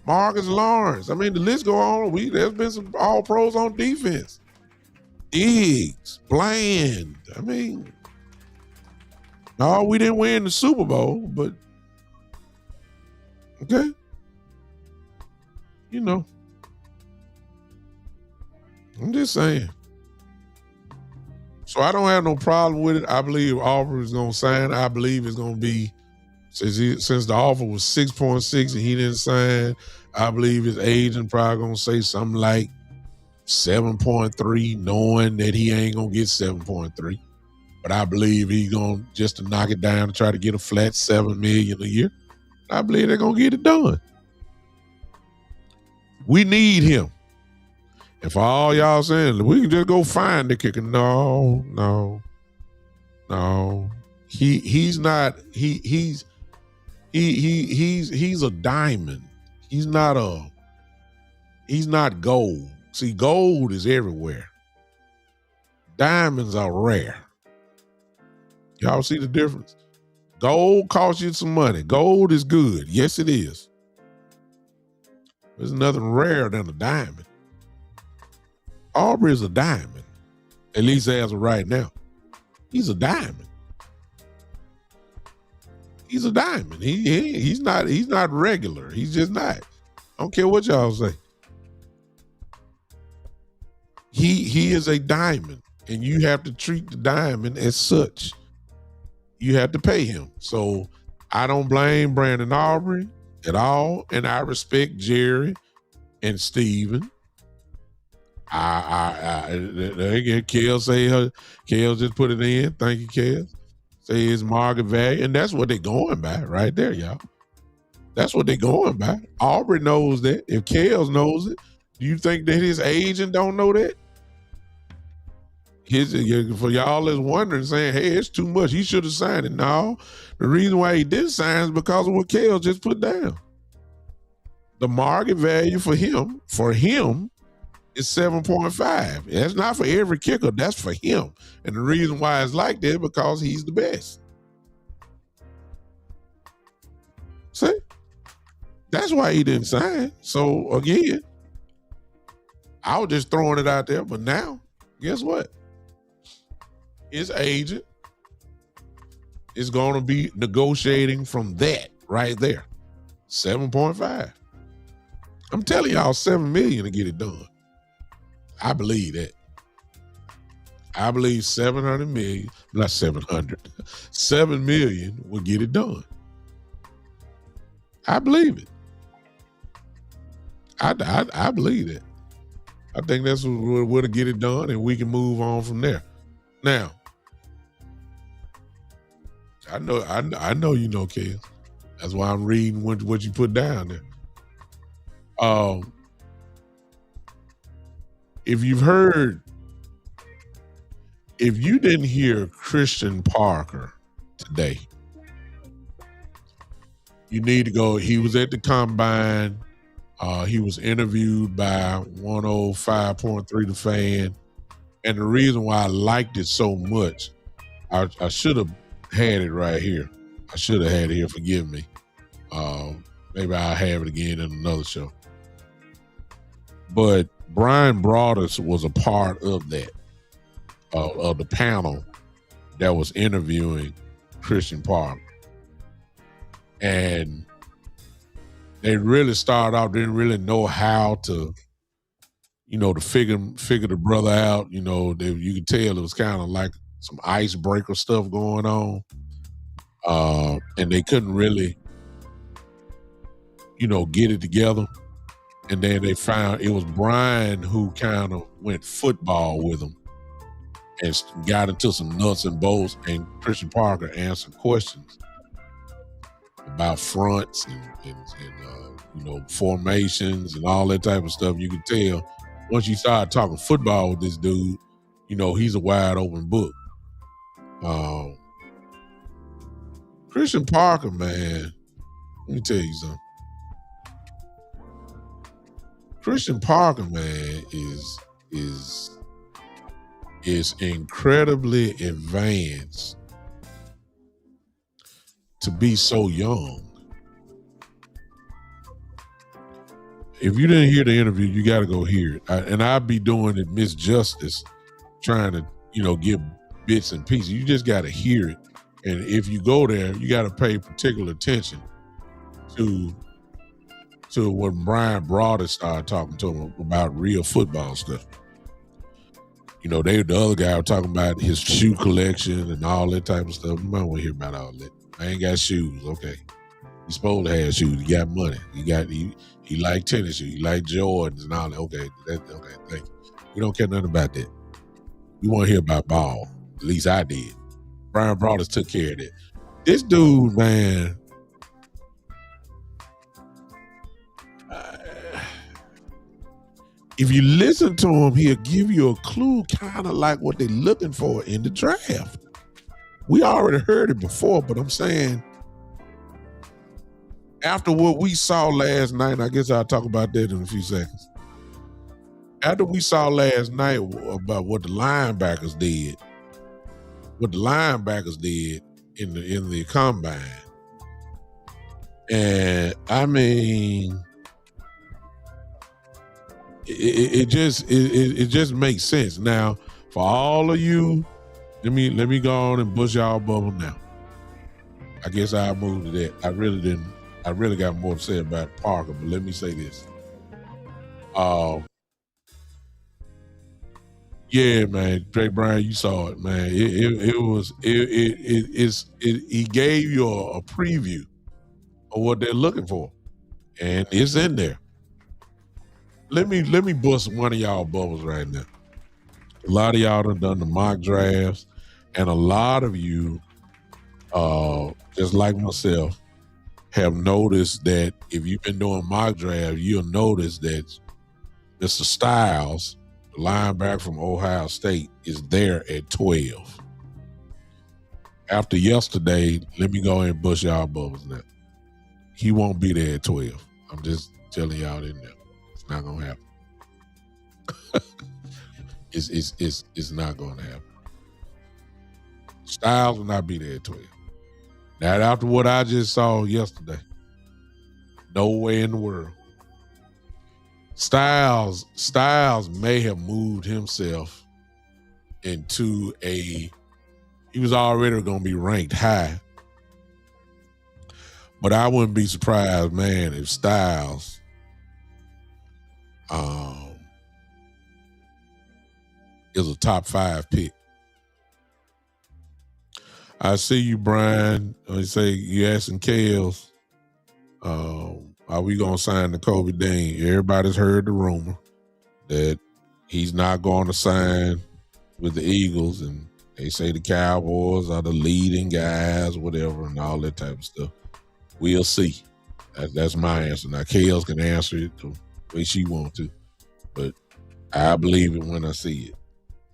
Marcus Lawrence. I mean, the list go on. There's been some all pros on defense. Diggs, Bland. I mean, no, we didn't win the Super Bowl, but okay. I'm just saying. So I don't have no problem with it. I believe Aubrey is going to sign. I believe it's going to be, since the offer was 6.6 and he didn't sign, I believe his agent probably going to say something like 7.3, knowing that he ain't going to get 7.3. But I believe he's going just to knock it down to try to get a flat $7 million a year. I believe they're going to get it done. We need him. And for all y'all saying, we can just go find the kicker. No. He's not, he's a diamond. He's not gold. See, gold is everywhere. Diamonds are rare. Y'all see the difference? Gold costs you some money. Gold is good. Yes, it is. There's nothing rare than a diamond. Aubrey is a diamond, at least as of right now. He's a diamond. He's a diamond. He's not regular. He's just not. I don't care what y'all say. He is a diamond, and you have to treat the diamond as such. You have to pay him. So I don't blame Brandon Aubrey at all, and I respect Jerry and Steven. Kale just put it in. Thank you, Kale. Say it's market value, and that's what they're going by right there, y'all. That's what they're going by. Aubrey knows that. If Kale knows it, do you think that his agent don't know that? For y'all that's wondering, saying, hey, it's too much, he should have signed it. No, the reason why he didn't sign is because of what Kale just put down. The market value for him is 7.5. That's not for every kicker. That's for him. And the reason why it's like that is because he's the best. See? That's why he didn't sign. So, again, I was just throwing it out there. But now, guess what? His agent is going to be negotiating from that right there. 7.5. I'm telling y'all, $7 million to get it done. I believe that. I believe 700 million, not 700, 7 million will get it done. I believe it. I believe it. I think that's where to get it done, and we can move on from there. Now, I know you know, Kels. That's why I'm reading what you put down there. Um, if you've heard, if you didn't hear Christian Parker today, you need to go. He was at the combine. He was interviewed by 105.3 The Fan. And the reason why I liked it so much, I should have had it right here. I should have had it here. Forgive me. Maybe I'll have it again in another show. But Brian Broaddus was a part of that, of the panel that was interviewing Christian Parker. And they really started off, didn't really know how to, to figure the brother out. You could tell it was kind of like some icebreaker stuff going on. And they couldn't really, get it together. And then they found it was Brian who kind of went football with him and got into some nuts and bolts, and Christian Parker answered questions about fronts and formations and all that type of stuff. You could tell once you start talking football with this dude, he's a wide open book. Christian Parker, man, let me tell you something. Christian Parker, man, is incredibly advanced to be so young. If you didn't hear the interview, you got to go hear it. And I'd be doing it misjustice, trying to, give bits and pieces. You just got to hear it. And if you go there, you got to pay particular attention to when Brian Broaddus started talking to him about real football stuff. The other guy was talking about his shoe collection and all that type of stuff. You might want to hear about all that. I ain't got shoes. Okay. He's supposed to have shoes. He got money. He like tennis shoes. He like Jordans and all that. Okay. Okay. Thank you. We don't care nothing about that. We want to hear about ball. At least I did. Brian Broaddus took care of that. This dude, man, if you listen to him, he'll give you a clue kind of like what they're looking for in the draft. We already heard it before, but I'm saying after what we saw last night, I guess I'll talk about that in a few seconds. After we saw last night about what the linebackers did in the combine, and I mean, it just makes sense. Now, for all of you, let me go on and bust y'all bubble now. I guess I'll move to that. I really got more to say about Parker, but let me say this. Yeah, man, Drake Bryan, you saw it, man. He gave you a preview of what they're looking for, and it's in there. Let me bust one of y'all bubbles right now. A lot of y'all done the mock drafts, and a lot of you, just like myself, have noticed that if you've been doing mock draft, you'll notice that Mr. Styles, the linebacker from Ohio State, is there at 12. After yesterday, let me go ahead and bust y'all bubbles now. He won't be there at 12. I'm just telling y'all in there. It's not gonna happen. It's not gonna happen. Styles will not be there at 12. Now, after what I just saw yesterday, no way in the world. Styles may have moved himself into he was already going to be ranked high. But I wouldn't be surprised, man, if Styles is a top 5 pick. I see you, Brian. I say you asking Kels, are we gonna sign the Kobe Dean? Everybody's heard the rumor that He's not going to sign with the Eagles, and they say the Cowboys are the leading guys, whatever, and all that type of stuff. We'll see. That's my answer. Now, Kales can answer it the way she wants to, but I believe it when I see it.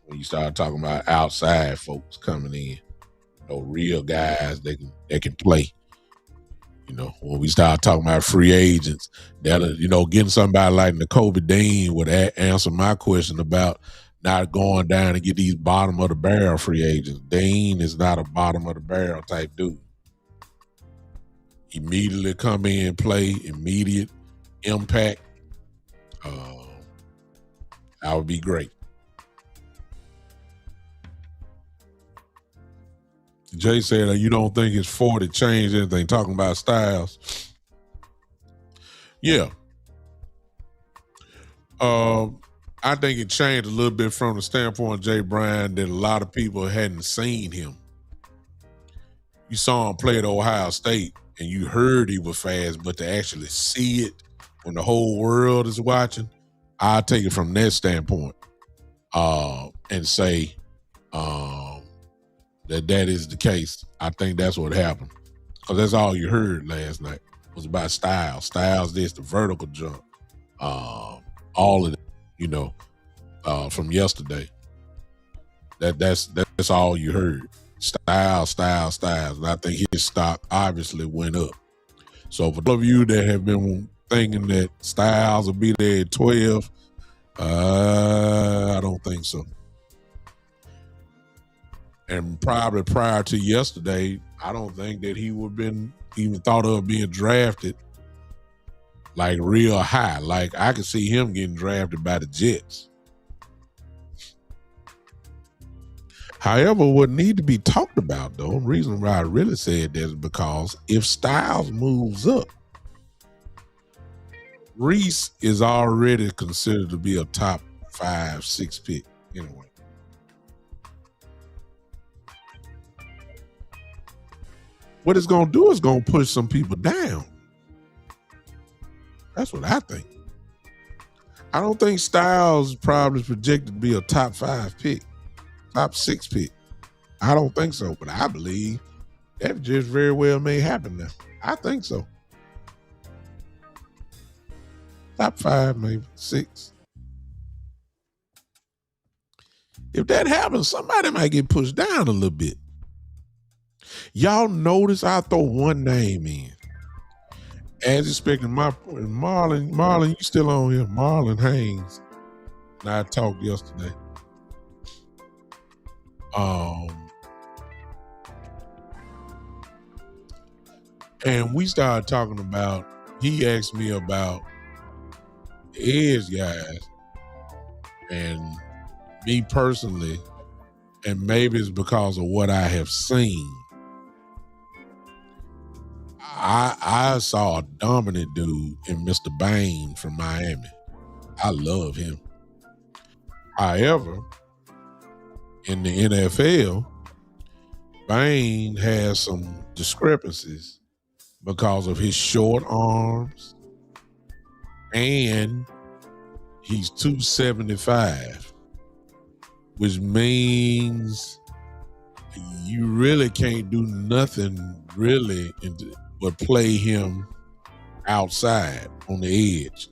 When you start talking about outside folks coming in, real guys that can play. When we start talking about free agents, that getting somebody like N'Kobe Dean would answer my question about not going down and get these bottom of the barrel free agents. Dean is not a bottom of the barrel type dude. Immediately come in, play, immediate impact. That would be great. Jay said, you don't think it's 40 changed anything, talking about Styles. Yeah. I think it changed a little bit from the standpoint of Jay Bryan that a lot of people hadn't seen him. You saw him play at Ohio State and you heard he was fast, but to actually see it when the whole world is watching, I'll take it from that standpoint and say that is the case. I think that's what happened. Because that's all you heard last night was about Styles. Styles this, the vertical jump. All of it, from yesterday. That's all you heard. Styles. And I think his stock obviously went up. So for those of you that have been thinking that Styles will be there at 12, I don't think so. And probably prior to yesterday, I don't think that he would have been even thought of being drafted like real high. Like I could see him getting drafted by the Jets. However, what need to be talked about though, the reason why I really said that is because if Styles moves up, Reese is already considered to be a top 5-6 pick anyway. What it's going to do is going to push some people down. That's what I think. I don't think Styles probably is projected to be a top 5 pick, top 6 pick. I don't think so, but I believe that just very well may happen now. I think so. Top 5, maybe 6. If that happens, somebody might get pushed down a little bit. Y'all notice I throw one name in. As expected, Marlon, you still on here? Marlon Haynes. And I talked yesterday. And we started talking about, he asked me about edge guys. And me personally, and maybe it's because of what I have seen, I saw a dominant dude in Mr. Bain from Miami. I love him. However, in the NFL, Bain has some discrepancies because of his short arms and he's 275, which means you really can't do nothing really but play him outside on the edge.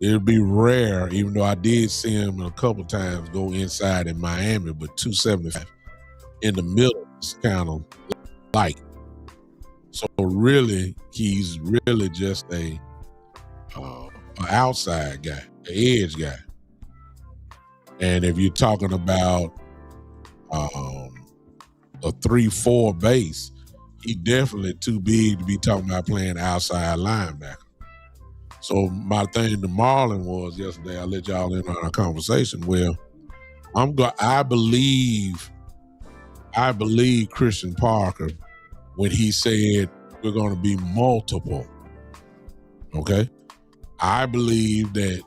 It'll be rare, even though I did see him a couple times go inside in Miami, but 275 in the middle is kind of light. So really, he's really just an outside guy, an edge guy. And if you're talking about a 3-4 base, he's definitely too big to be talking about playing outside linebacker. So my thing to Marlon was yesterday, I'll let y'all in on our conversation. Well, I believe Christian Parker when he said we're going to be multiple. Okay? I believe that,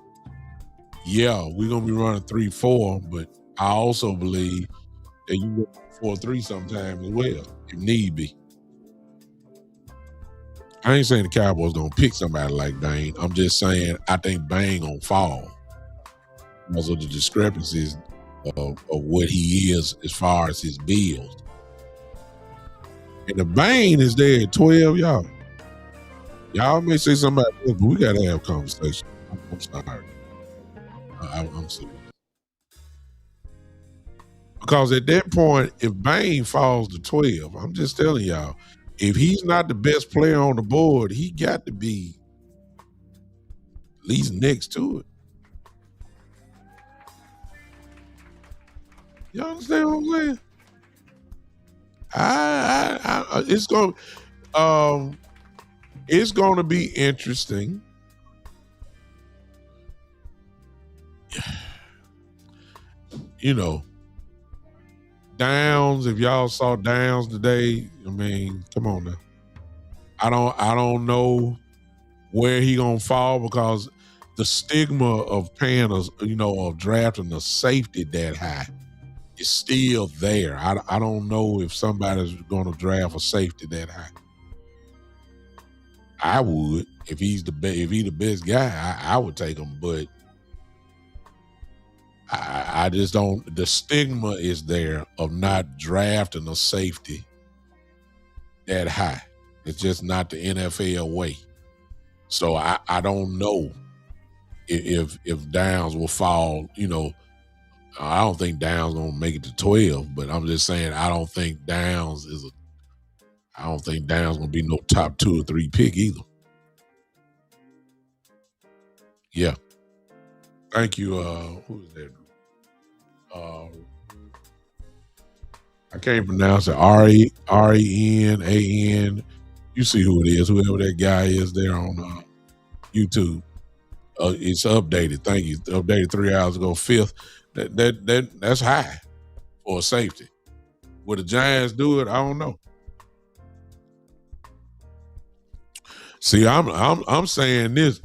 yeah, we're going to be running 3-4, but I also believe that you go 4-3 sometimes as well, if need be. I ain't saying the Cowboys gonna pick somebody like Bain. I'm just saying I think Bain gonna fall. because of the discrepancies of what he is as far as his build. And the Bane is there at 12, y'all. Y'all may say something about this, but we got to have a conversation. I'm sorry. I'm serious. Because at that point, if Bane falls to 12, I'm just telling y'all, if he's not the best player on the board, he got to be at least next to it. You understand what I'm saying? It's going to be interesting. You know, Downs. If y'all saw Downs today, I mean, come on now. I don't know where he gonna fall because the stigma of paying us, of drafting a safety that high is still there. I don't know if somebody's gonna draft a safety that high. I would if he's the best guy. I would take him, but I just don't. The stigma is there of not drafting a safety that high. It's just not the NFL way. So I don't know if Downs will fall. I don't think Downs gonna make it to 12, but I'm just saying I don't think Downs gonna be no top 2 or 3 pick either. Yeah. Thank you. Who is that? I can't pronounce it. Renan. You see who it is, whoever that guy is there on YouTube. It's updated. Thank you. Updated 3 hours ago. 5th. That's high for a safety. Would the Giants do it? I don't know. See, I'm saying this.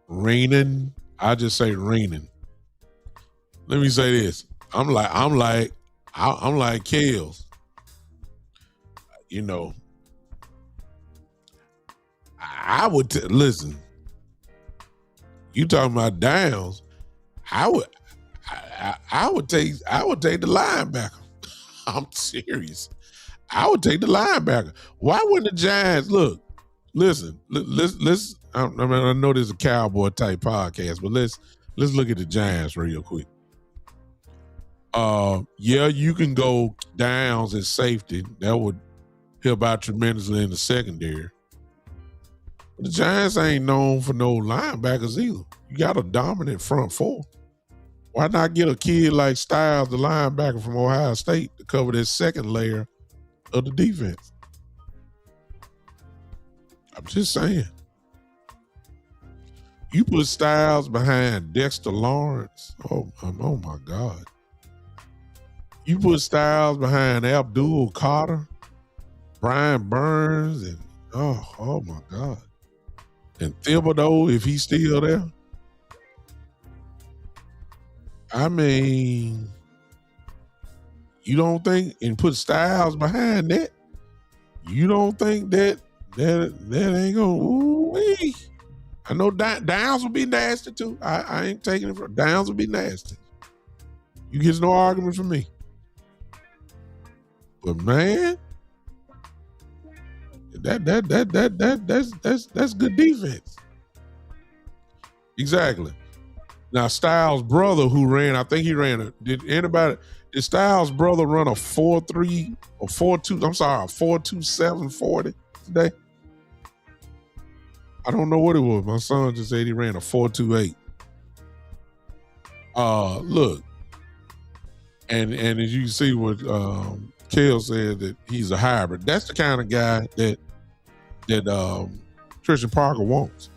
Renan. I just say Renan. Let me say this. I'm like Kels. I would listen. You talking about Downs? I would take the linebacker. I'm serious. I would take the linebacker. Why wouldn't the Giants look? Listen. Let's. I know this is a cowboy type podcast, but let's look at the Giants real quick. Yeah, you can go Downs at safety. That would help out tremendously in the secondary. But the Giants ain't known for no linebackers either. You got a dominant front four. Why not get a kid like Styles, the linebacker from Ohio State, to cover this second layer of the defense? I'm just saying. You put Styles behind Dexter Lawrence. Oh my God. You put Styles behind Abdul Carter, Brian Burns, and oh my God. And Thibodeau, if he's still there. I mean, you don't think, and put Styles behind that, you don't think that ain't gonna, ooh-wee. I know Downs will be nasty too. I ain't taking it from Downs will be nasty. You get no argument from me. But man, that's good defense. Exactly. Now Styles' brother, who ran, I think he ran did Styles' brother run a 4.3 or 4.2? I'm sorry, a 4.27 40 today? I don't know what it was. My son just said he ran a 4.28. Look, and as you can see what Kel said, that he's a hybrid. That's the kind of guy that Christian Parker wants.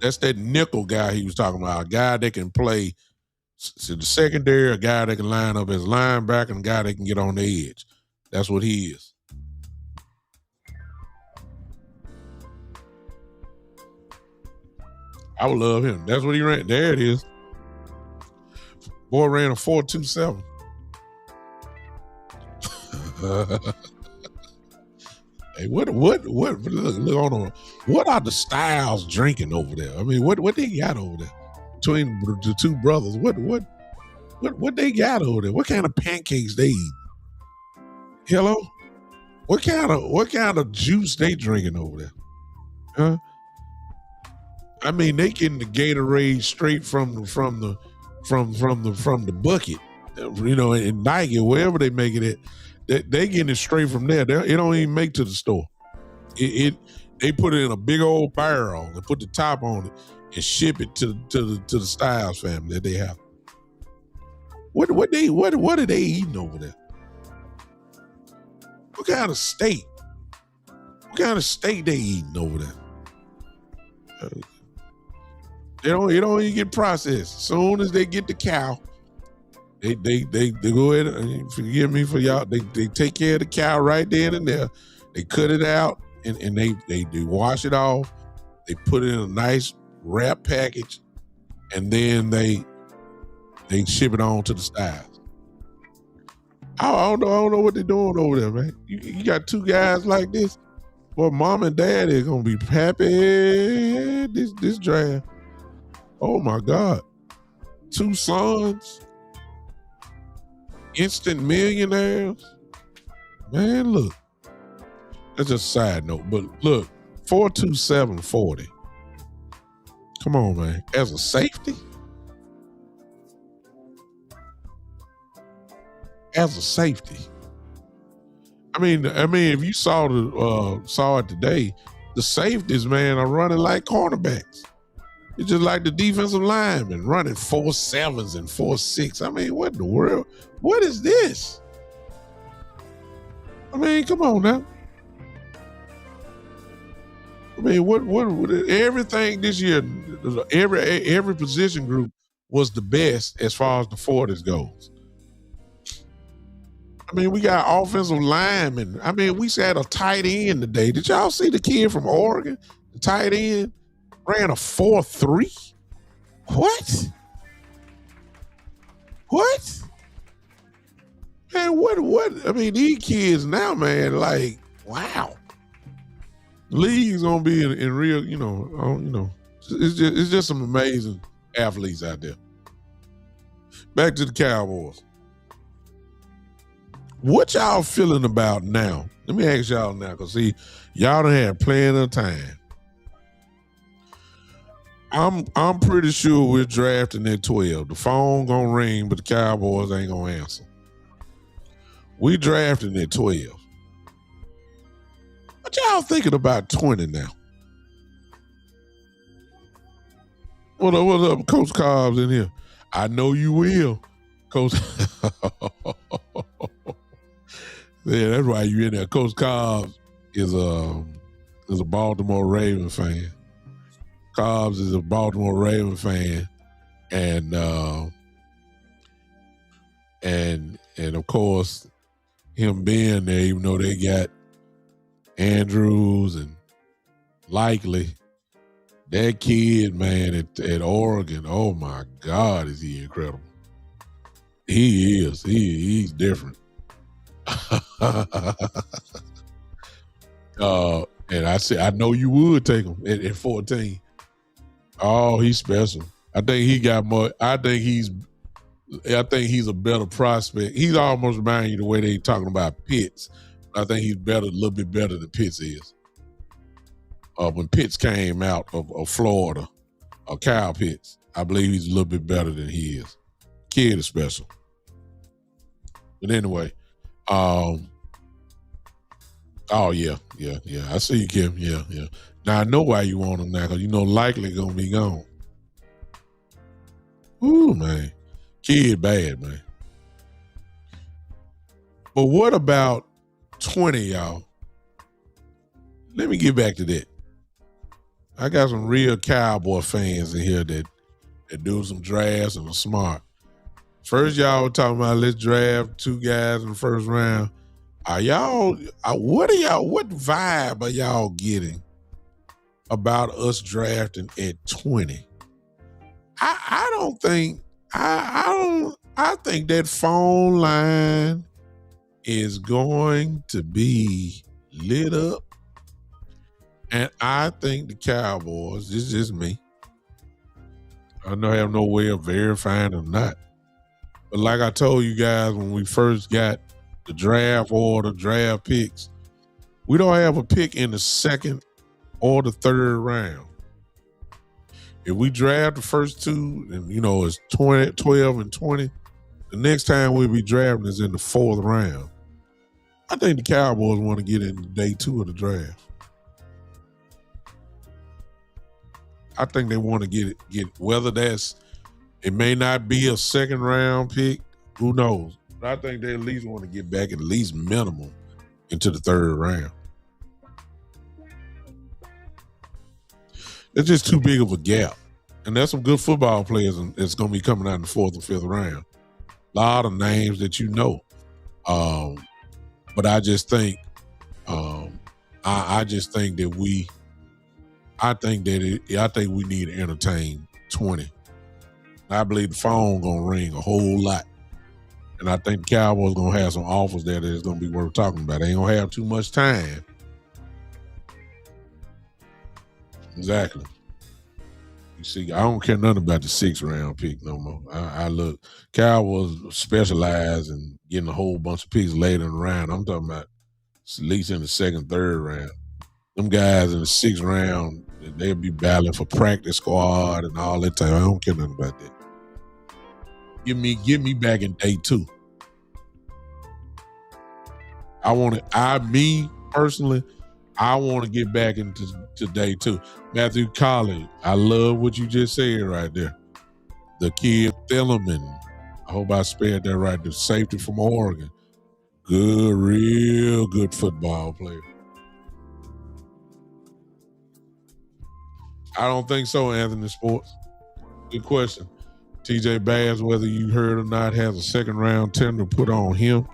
That's that nickel guy he was talking about, a guy that can play the secondary, a guy that can line up as a linebacker, and a guy that can get on the edge. That's what he is. I would love him. That's what he ran. There it is. Boy ran a 4.27. Hey, what? Look on. What are the Styles drinking over there? I mean, what they got over there between the two brothers? What they got over there? What kind of pancakes they eat? Hello, what kind of juice they drinking over there? Huh? I mean, they getting the Gatorade straight from the bucket, in Nike, wherever they make it at. They getting it straight from there. It don't even make to the store. It they put it in a big old barrel and put the top on it and ship it to the Styles family that they have. What are they eating over there? What kind of steak? What kind of steak they eating over there? Uh, it don't even get processed. As soon as they get the cow, they go ahead and forgive me for y'all. They take care of the cow right then and there. They cut it out and they wash it off. They put it in a nice wrap package, and then they ship it on to the Styles. I don't know what they're doing over there, man. You got two guys like this. Well, mom and dad is gonna be happy this draft. Oh my God. Two sons, instant millionaires. Man, look. That's just a side note. But look, 42740. Come on, man. As a safety? As a safety. I mean, if you saw it today, the safeties, man, are running like cornerbacks. It's just like the defensive linemen running 4.7s and 4.6. I mean, what in the world? What is this? I mean, come on now. I mean, what everything this year, every position group was the best as far as the 40s goes. I mean, we got offensive linemen. I mean, we had a tight end today. Did y'all see the kid from Oregon? The tight end ran a 4.3. What? What? Man, what? I mean, these kids now, man, like, wow. The league's gonna be in real, it's just some amazing athletes out there. Back to the Cowboys. What y'all feeling about now? Let me ask y'all now, because see, y'all done had plenty of time. I'm pretty sure we're drafting at 12. The phone gonna ring, but the Cowboys ain't gonna answer. We drafting at 12. What y'all thinking about 20 now? What up, Coach Cobbs in here? I know you will, Coach. Yeah, that's why you in there. Coach Cobbs is a Baltimore Raven fan. Cobbs is a Baltimore Raven fan, and of course, him being there, even though they got Andrews and Likely, that kid, man, at Oregon, oh my God, is he incredible? He is. He's different. And I know you would take him at 14. Oh, he's special. I think he got more. I think he's a better prospect. He's almost reminding you the way they talking about Pitts. I think he's a little bit better than Pitts is. When Pitts came out of Florida, Kyle Pitts, I believe he's a little bit better than he is. Kid is special. But anyway, oh yeah. I see you, Kim. Yeah. Now I know why you want him now, because Likely gonna be gone. Ooh, man. Kid bad, man. But what about 20, y'all? Let me get back to that. I got some real Cowboy fans in here that do some drafts and are smart. First, y'all were talking about let's draft two guys in the first round. What vibe are y'all getting about us drafting at 20? I think that phone line is going to be lit up And I think the Cowboys, this is just me. I don't have no way of verifying or not. But like I told you guys when we first got the draft order, draft picks, we don't have a pick in the second or the third round. If we draft the first two, and it's 20, 12, and 20, the next time we'll be drafting is in the fourth round. I think the Cowboys want to get in day two of the draft. I think they want to get whether it may not be a second round pick, who knows? But I think they at least want to get back at least minimum into the third round. It's just too big of a gap. And there's some good football players that's going to be coming out in the fourth and fifth round. A lot of names that you know. But I just think, I just think that I think we need to entertain 20. I believe the phone gonna ring a whole lot, and I think the Cowboys gonna have some offers there that is gonna be worth talking about. They ain't gonna have too much time. Exactly. You see, I don't care nothing about the 6th round pick no more. I look, Cowboys specialize in getting a whole bunch of picks later in the round. I'm talking about at least in the second, third round. Them guys in the 6th round, they'll be battling for practice squad and all that time. I don't care nothing about that. Give me back in day two. Me personally, I want to get back into day two. Matthew Colley, I love what you just said right there. The kid Thielemann, I hope I spelled that right. The safety from Oregon. Good, real good football player. I don't think so, Anthony Sports. Good question. TJ Bass, whether you heard or not, has a second round tender put on him.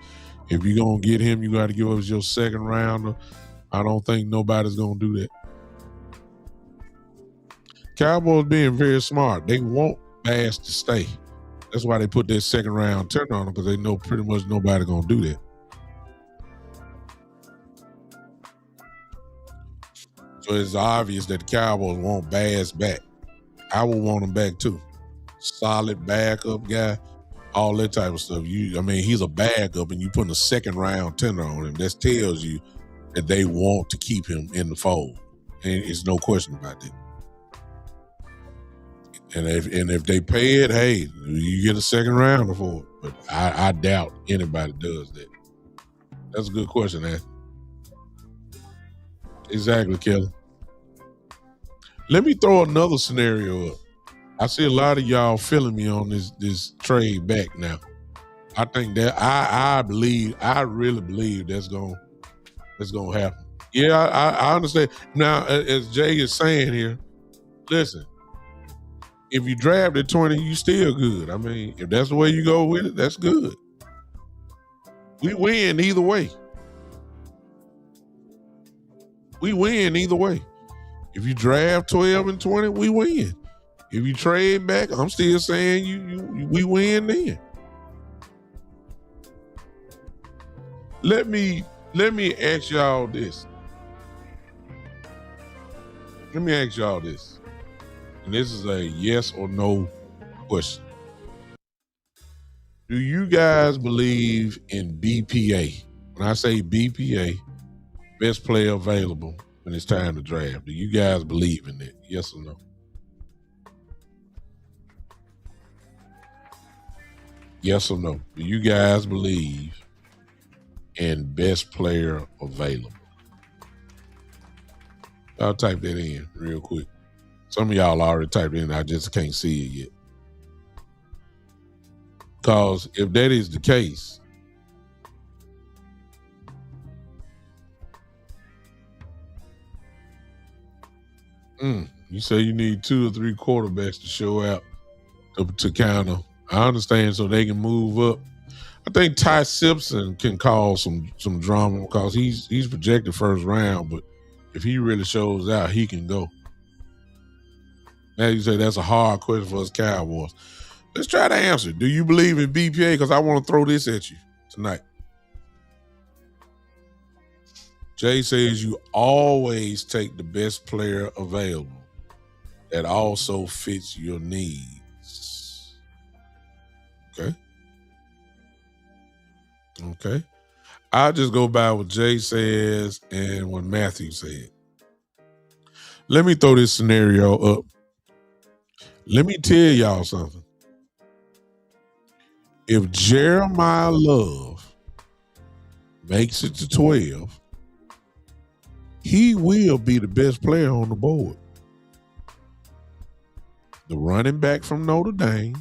If you're going to get him, you got to give us your second rounder. I don't think nobody's going to do that. Cowboys being very smart. They want Bass to stay. That's why they put that second round tender on him, because they know pretty much nobody going to do that. So it's obvious that the Cowboys want Bass back. I would want him back too. Solid backup guy, all that type of stuff. He's a backup, and you putting a second round tender on him. That tells you that they want to keep him in the fold, and it's no question about that. And if they pay it, hey, you get a second rounder for it. But I doubt anybody does that. That's a good question, Anthony. Exactly, Kelly. Let me throw another scenario up. I see a lot of y'all feeling me on this trade back now. I think that I really believe that's gonna happen. Yeah, I understand. Now, as Jay is saying here, listen, if you draft at 20, you still good. I mean, if that's the way you go with it, that's good. We win either way. We win either way. If you draft 12 and 20, we win. If you trade back, I'm still saying we win then. Let me ask y'all this. Let me ask y'all this. And this is a yes or no question. Do you guys believe in BPA? When I say BPA, best player available when it's time to draft, do you guys believe in it? Yes or no? Yes or no? Do you guys believe in best player available? I'll type that in real quick. Some of y'all already typed in. I just can't see it yet. Because if that is the case, you say you need 2 or 3 quarterbacks to show out to kind of, I understand, so they can move up. I think Ty Simpson can cause some drama because he's projected first round, but if he really shows out, he can go. Now you say that's a hard question for us Cowboys. Let's try to answer. Do you believe in BPA? Because I want to throw this at you tonight. Jay says you always take the best player available that also fits your needs. Okay. Okay. I'll just go by what Jay says and what Matthew said. Let me throw this scenario up. Let me tell y'all something. If Jeremiah Love makes it to 12, he will be the best player on the board. The running back from Notre Dame.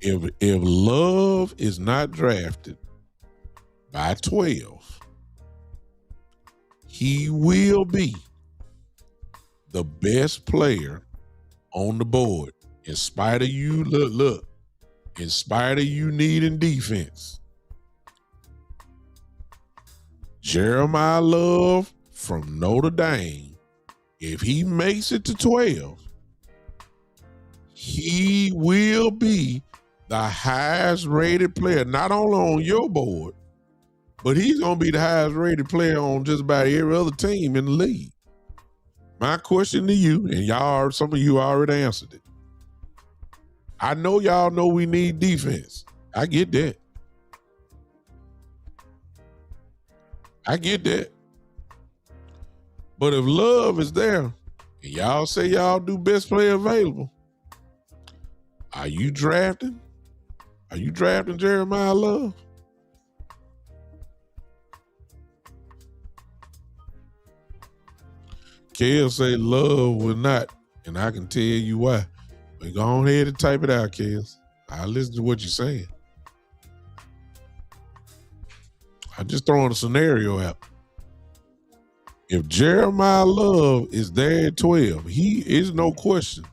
If Love is not drafted by 12, he will be the best player on the board. In spite of you, look, in spite of you needing defense. Jeremiah Love from Notre Dame, if he makes it to 12, he will be the highest rated player, not only on your board, but he's going to be the highest rated player on just about every other team in the league. My question to you, and some of you already answered it. I know y'all know we need defense. I get that. But if Love is there, and y'all say y'all do best player available, are you drafting? Are you drafting Jeremiah Love? Kel say Love will not, and I can tell you why. But go on ahead and type it out, Kel. I listen to what you're saying. I'm just throwing a scenario out. If Jeremiah Love is there at 12, he is no question.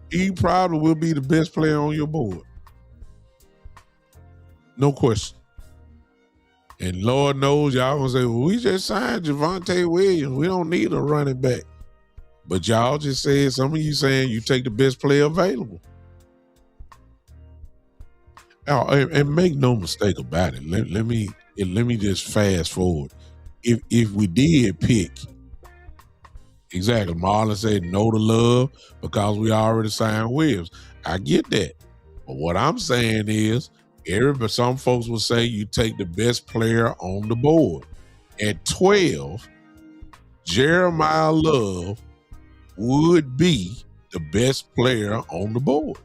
He probably will be the best player on your board. No question. And Lord knows y'all gonna say, well, we just signed Javonte Williams. We don't need a running back. But y'all just said, some of you saying you take the best player available. Now, and make no mistake about it. Let me just fast forward. If we did pick, exactly, Marlon said no to Love because we already signed Williams. I get that. But what I'm saying is, some folks will say you take the best player on the board. At 12, Jeremiah Love would be the best player on the board.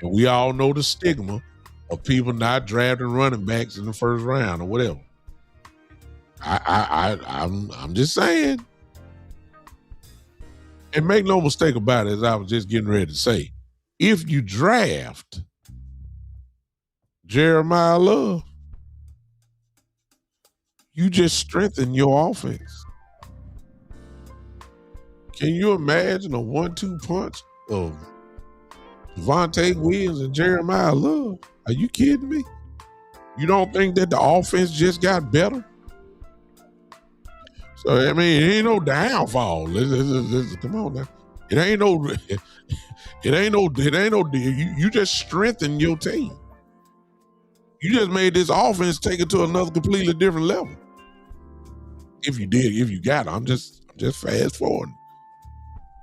And we all know the stigma of people not drafting running backs in the first round or whatever. I'm just saying. And make no mistake about it, as I was just getting ready to say, if you draft Jeremiah Love, you just strengthen your offense. Can you imagine a 1-2 punch of Javonte Williams and Jeremiah Love? Are you kidding me? You don't think that the offense just got better? So, I mean, it ain't no downfall. Come on now. It ain't no, you just strengthen your team. You just made this offense take it to another completely different level. If you got it, I'm just fast forwarding.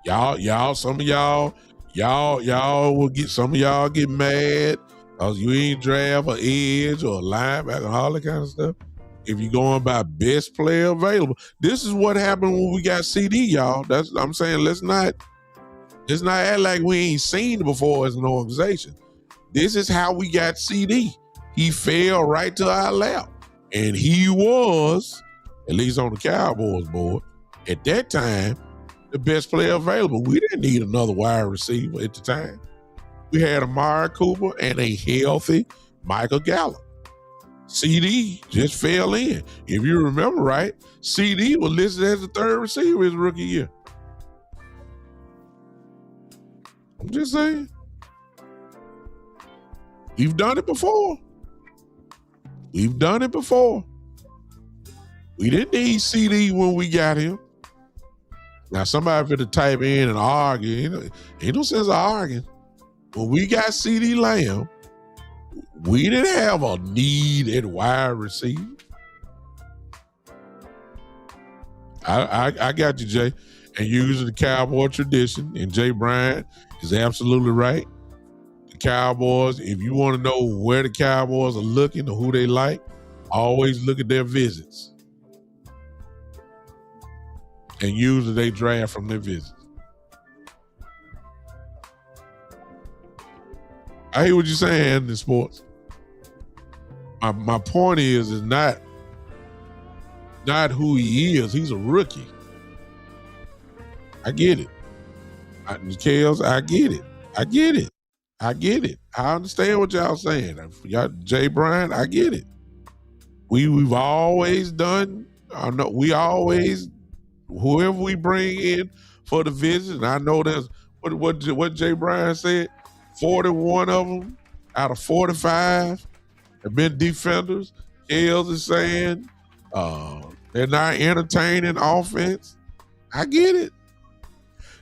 Y'all, some of y'all will get, some of y'all get mad because you ain't draft an edge or a linebacker and all that kind of stuff. If you're going by best player available, this is what happened when we got CD, y'all. I'm saying let's not act like we ain't seen it before as an organization. This is how we got CD. He fell right to our lap. And he was, at least on the Cowboys board, at that time, the best player available. We didn't need another wide receiver at the time. We had Amari Cooper and a healthy Michael Gallup. CD just fell in. If you remember right, CD was listed as the third receiver his rookie year. I'm just saying. We've done it before. We didn't need CD when we got him. Now, somebody finna type in and argue. Ain't no sense of arguing. When we got CD Lamb, We didn't have a need at wide receiver. I got you, Jay. And using the Cowboy tradition, and Jay Bryant is absolutely right. The Cowboys, if you want to know where the Cowboys are looking or who they like, always look at their visits. And usually they draft from their visits. I hear what you're saying in sports. My point is not who he is. He's a rookie. I get it. Kels, I get it. I get it. I get it. I understand what y'all saying. Y'all, Jay Bryant, I get it. We've always done. We always, whoever we bring in for the visit. And I know that's what Jay Bryant said. 41 of them out of 45 have been defenders. Kels is saying they're not entertaining offense. I get it.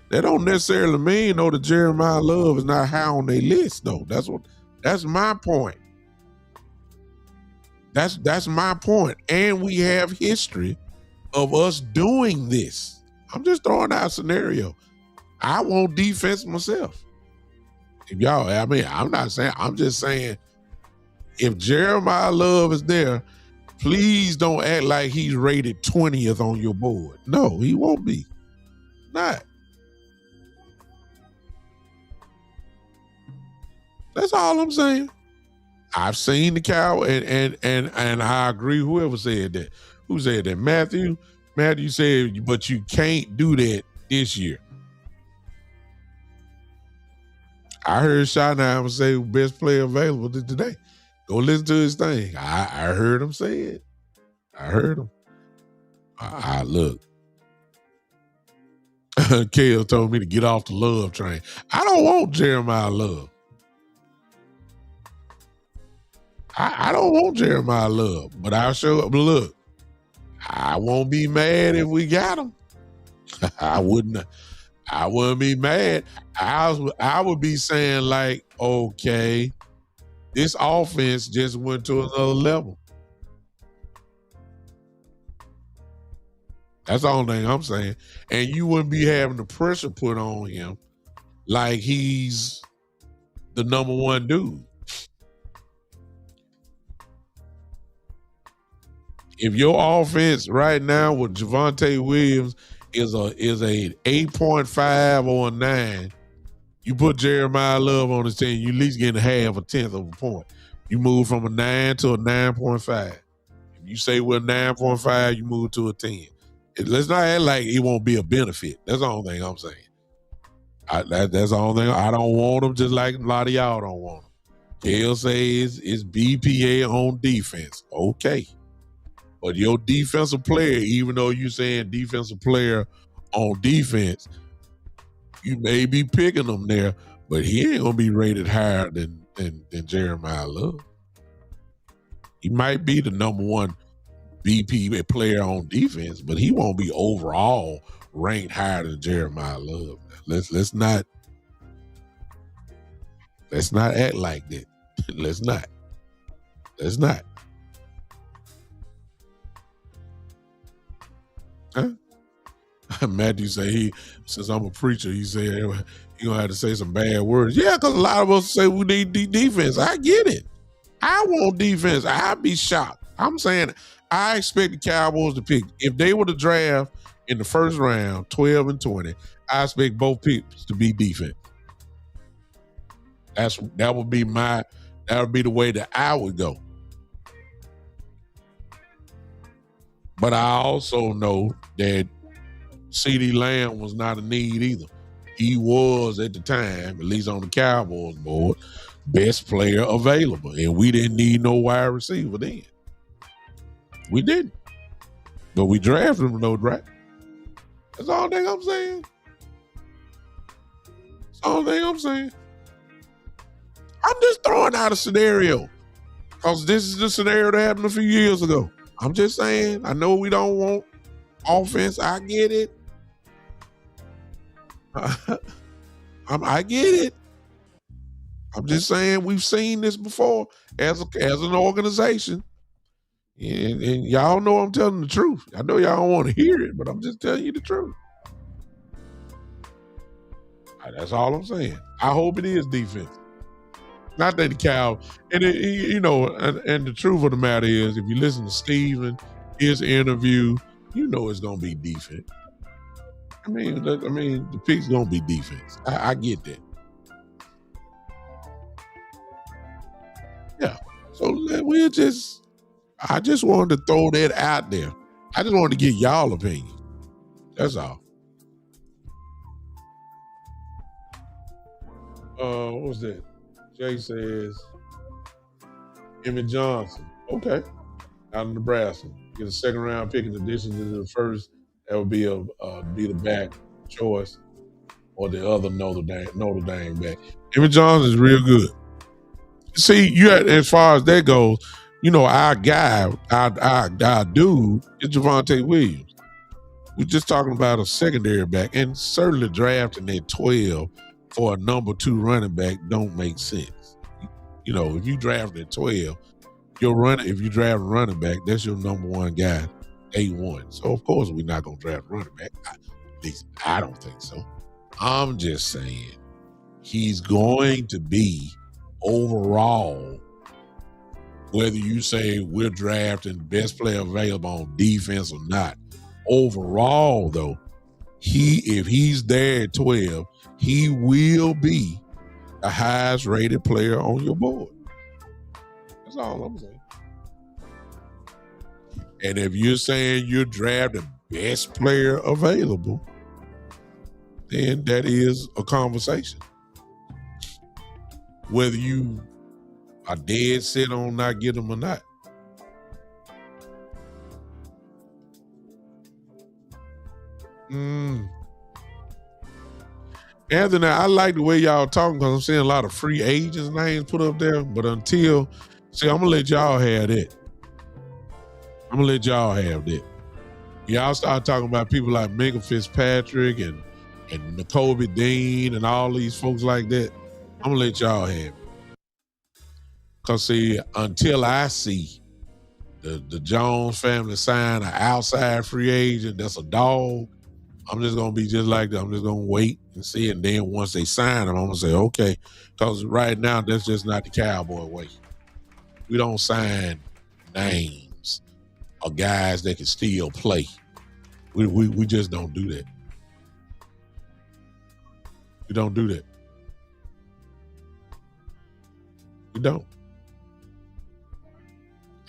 That don't necessarily mean though that Jeremiah Love is not high on their list though. That's my point. That's my point. And we have history of us doing this. I'm just throwing out a scenario. I want defense myself. If y'all, I mean, I'm not saying, I'm just saying if Jeremiah Love is there, please don't act like he's rated 20th on your board. No, he won't be. Not. That's all I'm saying. I've seen the cow, and I agree. Whoever said that, who said that? Matthew said, but you can't do that this year. I heard Schottenheimer say best player available today. Go listen to his thing. I heard him say it. I heard him. I look. Kale told me to get off the Love train. I don't want Jeremiah Love. I don't want Jeremiah Love, but I'll show up. Look, I won't be mad if we got him. I wouldn't be mad. I would be saying like, okay, this offense just went to another level. That's the only thing I'm saying. And you wouldn't be having the pressure put on him like he's the number one dude. If your offense right now with Javonte Williams is a 8.5 or a 9, you put Jeremiah Love on his team, you at least getting half a tenth of a point. You move from a 9 to a 9.5. If you say we're 9.5, you move to a 10. Let's not act like it won't be a benefit. That's the only thing I'm saying. That's the only thing. I don't want them just like a lot of y'all don't want them. Kale says it's BPA on defense. Okay. But your defensive player, even though you're saying defensive player on defense, you may be picking them there, but he ain't gonna be rated higher than Jeremiah Love. He might be the number one BP player on defense, but he won't be overall ranked higher than Jeremiah Love. Let's not act like that. Let's not. Huh? Matthew say since I'm a preacher, he said you're gonna have to say some bad words. Yeah, because a lot of us say we need defense. I get it. I want defense. I'd be shocked. I'm saying I expect the Cowboys to pick. If they were to draft in the first round, 12 and 20, I expect both picks to be defense. That would be the way that I would go. But I also know that CeeDee Lamb was not a need either. He was at the time, at least on the Cowboys board, best player available. And we didn't need no wide receiver then. We didn't. But we drafted him though, right? That's all thing I'm saying. That's all thing I'm saying. I'm just throwing out a scenario. Because this is the scenario that happened a few years ago. I'm just saying, I know we don't want offense. I get it. I get it. I'm just saying we've seen this before as an organization. And y'all know I'm telling the truth. I know y'all don't want to hear it, but I'm just telling you the truth. That's all I'm saying. I hope it is defense. Not that the Cow, and and the truth of the matter is, if you listen to Steven, his interview, you know it's gonna be defense. I mean, the pick's gonna be defense. I get that. Yeah. So I just wanted to throw that out there. I just wanted to get y'all opinion. That's all. What's that? Jay says Emmett Johnson. Okay. Out of Nebraska. Get a second round pick in addition to the first. That would be the back choice or the other Notre Dame back. Emmett Johnson is real good. See, as far as that goes, our guy, our dude is Javonte Williams. We're just talking about a secondary back, and certainly drafting at 12 for a number 2 running back don't make sense. If you draft at 12, if you draft a running back, that's your number 1 guy, A1. So of course we're not gonna draft a running back. At least I don't think so. I'm just saying he's going to be overall, whether you say we're drafting best player available on defense or not. Overall, though, if he's there at 12, he will be the highest rated player on your board. That's all I'm saying. And if you're saying you're drafting best player available, then that is a conversation. Whether you are dead set on not getting them or not. Anthony, I like the way y'all talking because I'm seeing a lot of free agents names put up there. But I'm gonna let y'all have that. Y'all start talking about people like Minka Fitzpatrick and N'Kobe Dean and all these folks like that. I'm gonna let y'all have it. Cause see, until I see the Jones family sign an outside free agent that's a dog, I'm just gonna be just like that. I'm just gonna wait and see, and then once they sign them, I'm gonna say okay. Cause right now that's just not the Cowboy way. We don't sign names of guys that can still play. We just don't do that. We don't do that. We don't.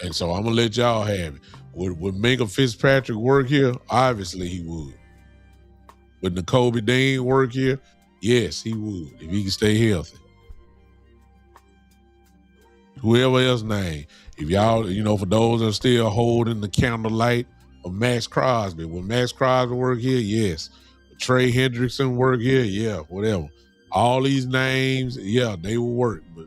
And so I'm gonna let y'all have it. Would Minka Fitzpatrick work here? Obviously he would. Would N'Kobe Dean work here? Yes, he would, if he can stay healthy. Whoever else name. If y'all, for those that are still holding the candlelight of Max Crosby, would Max Crosby work here? Yes. Would Trey Hendrickson work here? Yeah, whatever. All these names, yeah, they will work, but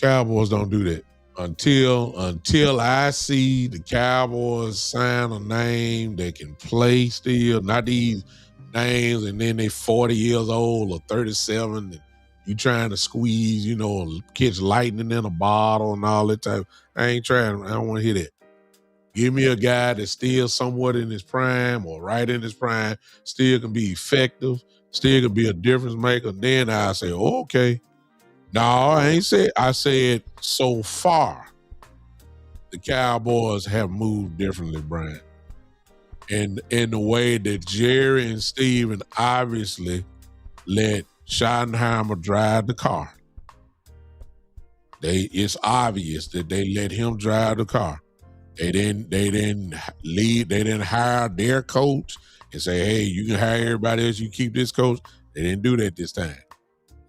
Cowboys don't do that. Until I see the Cowboys sign a name that can play still, not these names, and then they 40 years old or 37, and you trying to squeeze, catch lightning in a bottle and all that type. I ain't trying. I don't want to hear that. Give me a guy that's still somewhat in his prime or right in his prime, still can be effective, still can be a difference maker. Then I say, okay. No, I ain't said. I said so far, the Cowboys have moved differently, Brian. And in the way that Jerry and Steven obviously let Schottenheimer drive the car. It's obvious that they let him drive the car. They didn't hire their coach and say, hey, you can hire everybody else, you keep this coach. They didn't do that this time.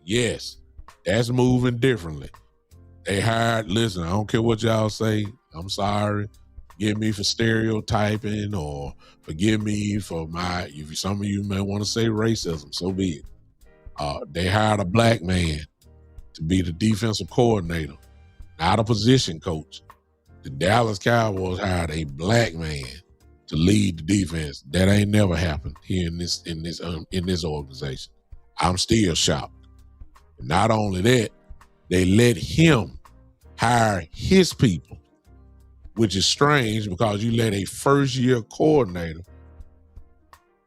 Yes. That's moving differently. They hired, listen, I don't care what y'all say. I'm sorry. Forgive me for stereotyping or forgive me for if some of you may want to say racism, so be it. They hired a black man to be the defensive coordinator, not a position coach. The Dallas Cowboys hired a black man to lead the defense. That ain't never happened here in this organization. I'm still shocked. Not only that, they let him hire his people, which is strange because you let a first-year coordinator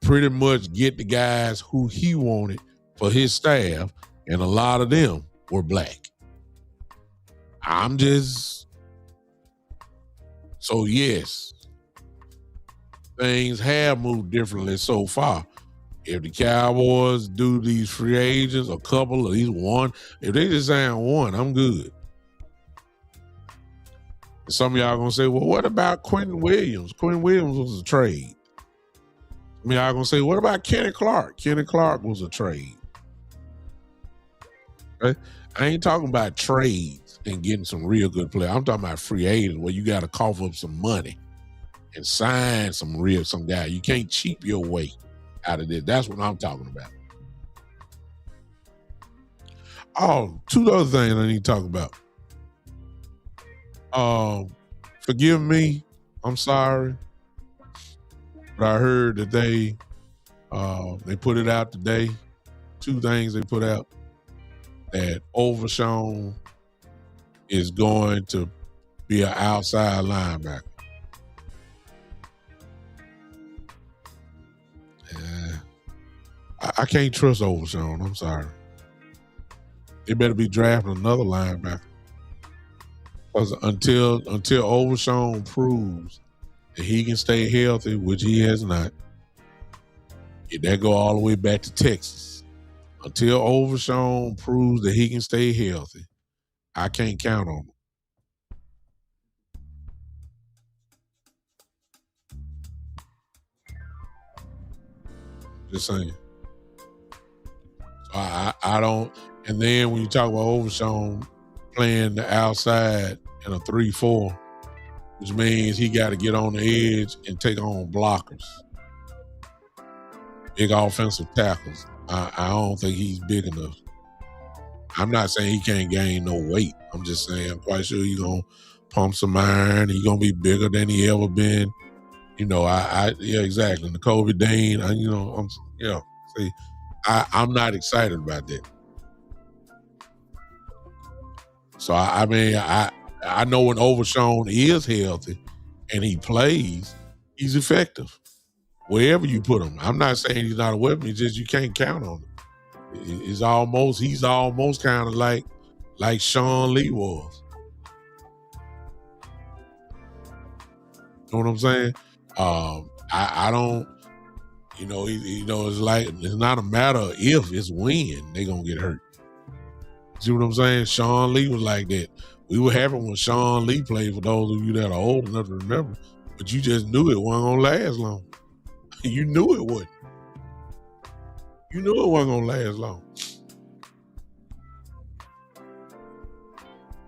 pretty much get the guys who he wanted for his staff, and a lot of them were black. So yes, things have moved differently so far. If the Cowboys do these free agents, a couple, at least one, if they just sign one, I'm good. Some of y'all gonna say, well, what about Quentin Williams? Quentin Williams was a trade. Some of y'all gonna say, what about Kenny Clark? Kenny Clark was a trade. Okay? I ain't talking about trades and getting some real good players. I'm talking about free agents where you got to cough up some money and sign some guy. You can't cheap your way out of this. That's what I'm talking about. Oh, two other things I need to talk about. Forgive me, I'm sorry, but I heard that they put it out today. Two things they put out, that Overshown is going to be an outside linebacker. I can't trust Overshown. I'm sorry. They better be drafting another linebacker. Because until Overshown proves that he can stay healthy, which he has not, that go all the way back to Texas. Until Overshown proves that he can stay healthy, I can't count on him. Just saying. I don't. And then when you talk about Overshown playing the outside in a 3-4, which means he got to get on the edge and take on blockers, big offensive tackles. I don't think he's big enough. I'm not saying he can't gain no weight. I'm just saying I'm quite sure he's going to pump some iron. He's going to be bigger than he ever been. Yeah, exactly. N'Kobe Dean, I'm not excited about that. So I know when Overshown is healthy and he plays, he's effective wherever you put him. I'm not saying he's not a weapon. It's just you can't count on him. He's almost kind of like Sean Lee was. You know what I'm saying? I don't. It's like it's not a matter of if, it's when they gonna get hurt. See what I'm saying? Sean Lee was like that. We were happy when Sean Lee played, for those of you that are old enough to remember, but you just knew it wasn't gonna last long. You knew it wouldn't. You knew it wasn't gonna last long.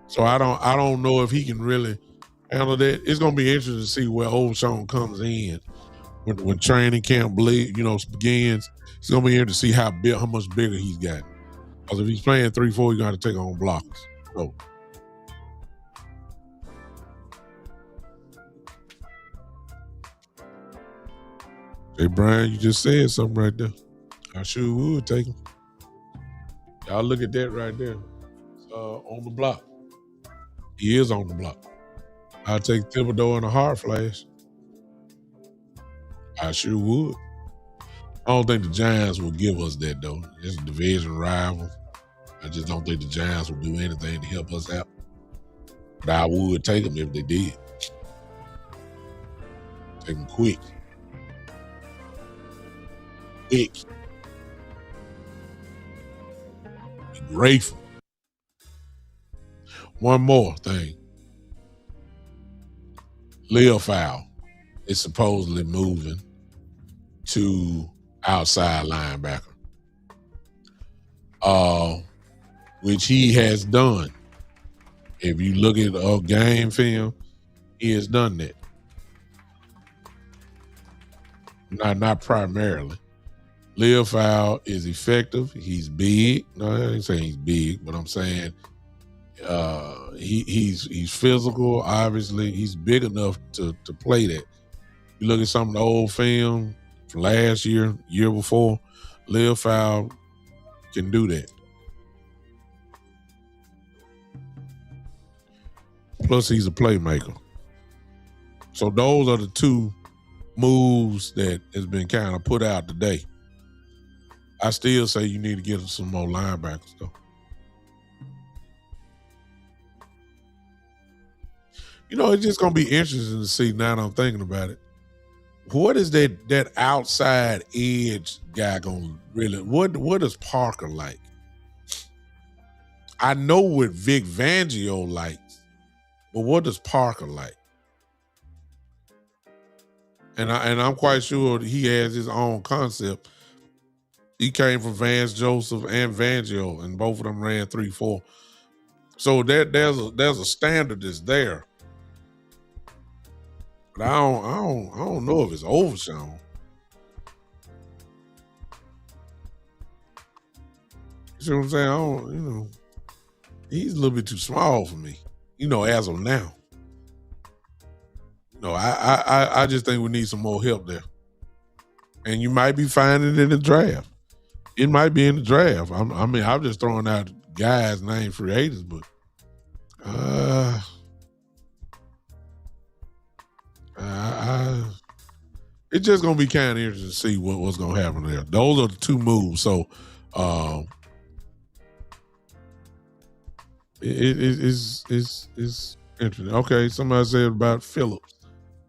So I don't know if he can really handle that. It's gonna be interesting to see where Overshown comes in when training camp begins. It's gonna be interesting to see how much bigger he's got. Because if he's playing 3-4, you got to take on blockers. So, hey, Brian, you just said something right there. I sure would take him. Y'all look at that right there. It's on the block. He is on the block. I'll take Thibodeau in a hard flash. I sure would. I don't think the Giants will give us that, though. It's a division rival. I just don't think the Giants will do anything to help us out. But I would take them if they did. Take them quick. Quick. Be grateful. One more thing. Leofow is supposedly moving to outside linebacker, which he has done. If you look at game film, he has done that. Not primarily. Leofow is effective. He's big. No, I ain't saying he's big, but I'm saying he's physical. Obviously, he's big enough to play that. You look at some of the old film from last year before, Leofow can do that. Plus, he's a playmaker. So those are the two moves that has been kind of put out today. I still say you need to get some more linebackers, though. You know, it's just going to be interesting to see now that I'm thinking about it. What is that outside edge guy going to really, what is Parker like? I know what Vic Fangio likes, but what does Parker like? And I'm quite sure he has his own concept. He came from Vance Joseph and Fangio, and both of them ran 3-4. So there's a standard that's there. But I don't know if it's overshown. You see what I'm saying? He's a little bit too small for me. As of now. I just think we need some more help there. And you might be finding it in the draft. It might be in the draft. I'm just throwing out guys named free agents, but it's just gonna be kind of interesting to see what's gonna happen there. Those are the two moves. So it's interesting. Okay, somebody said about Phillips.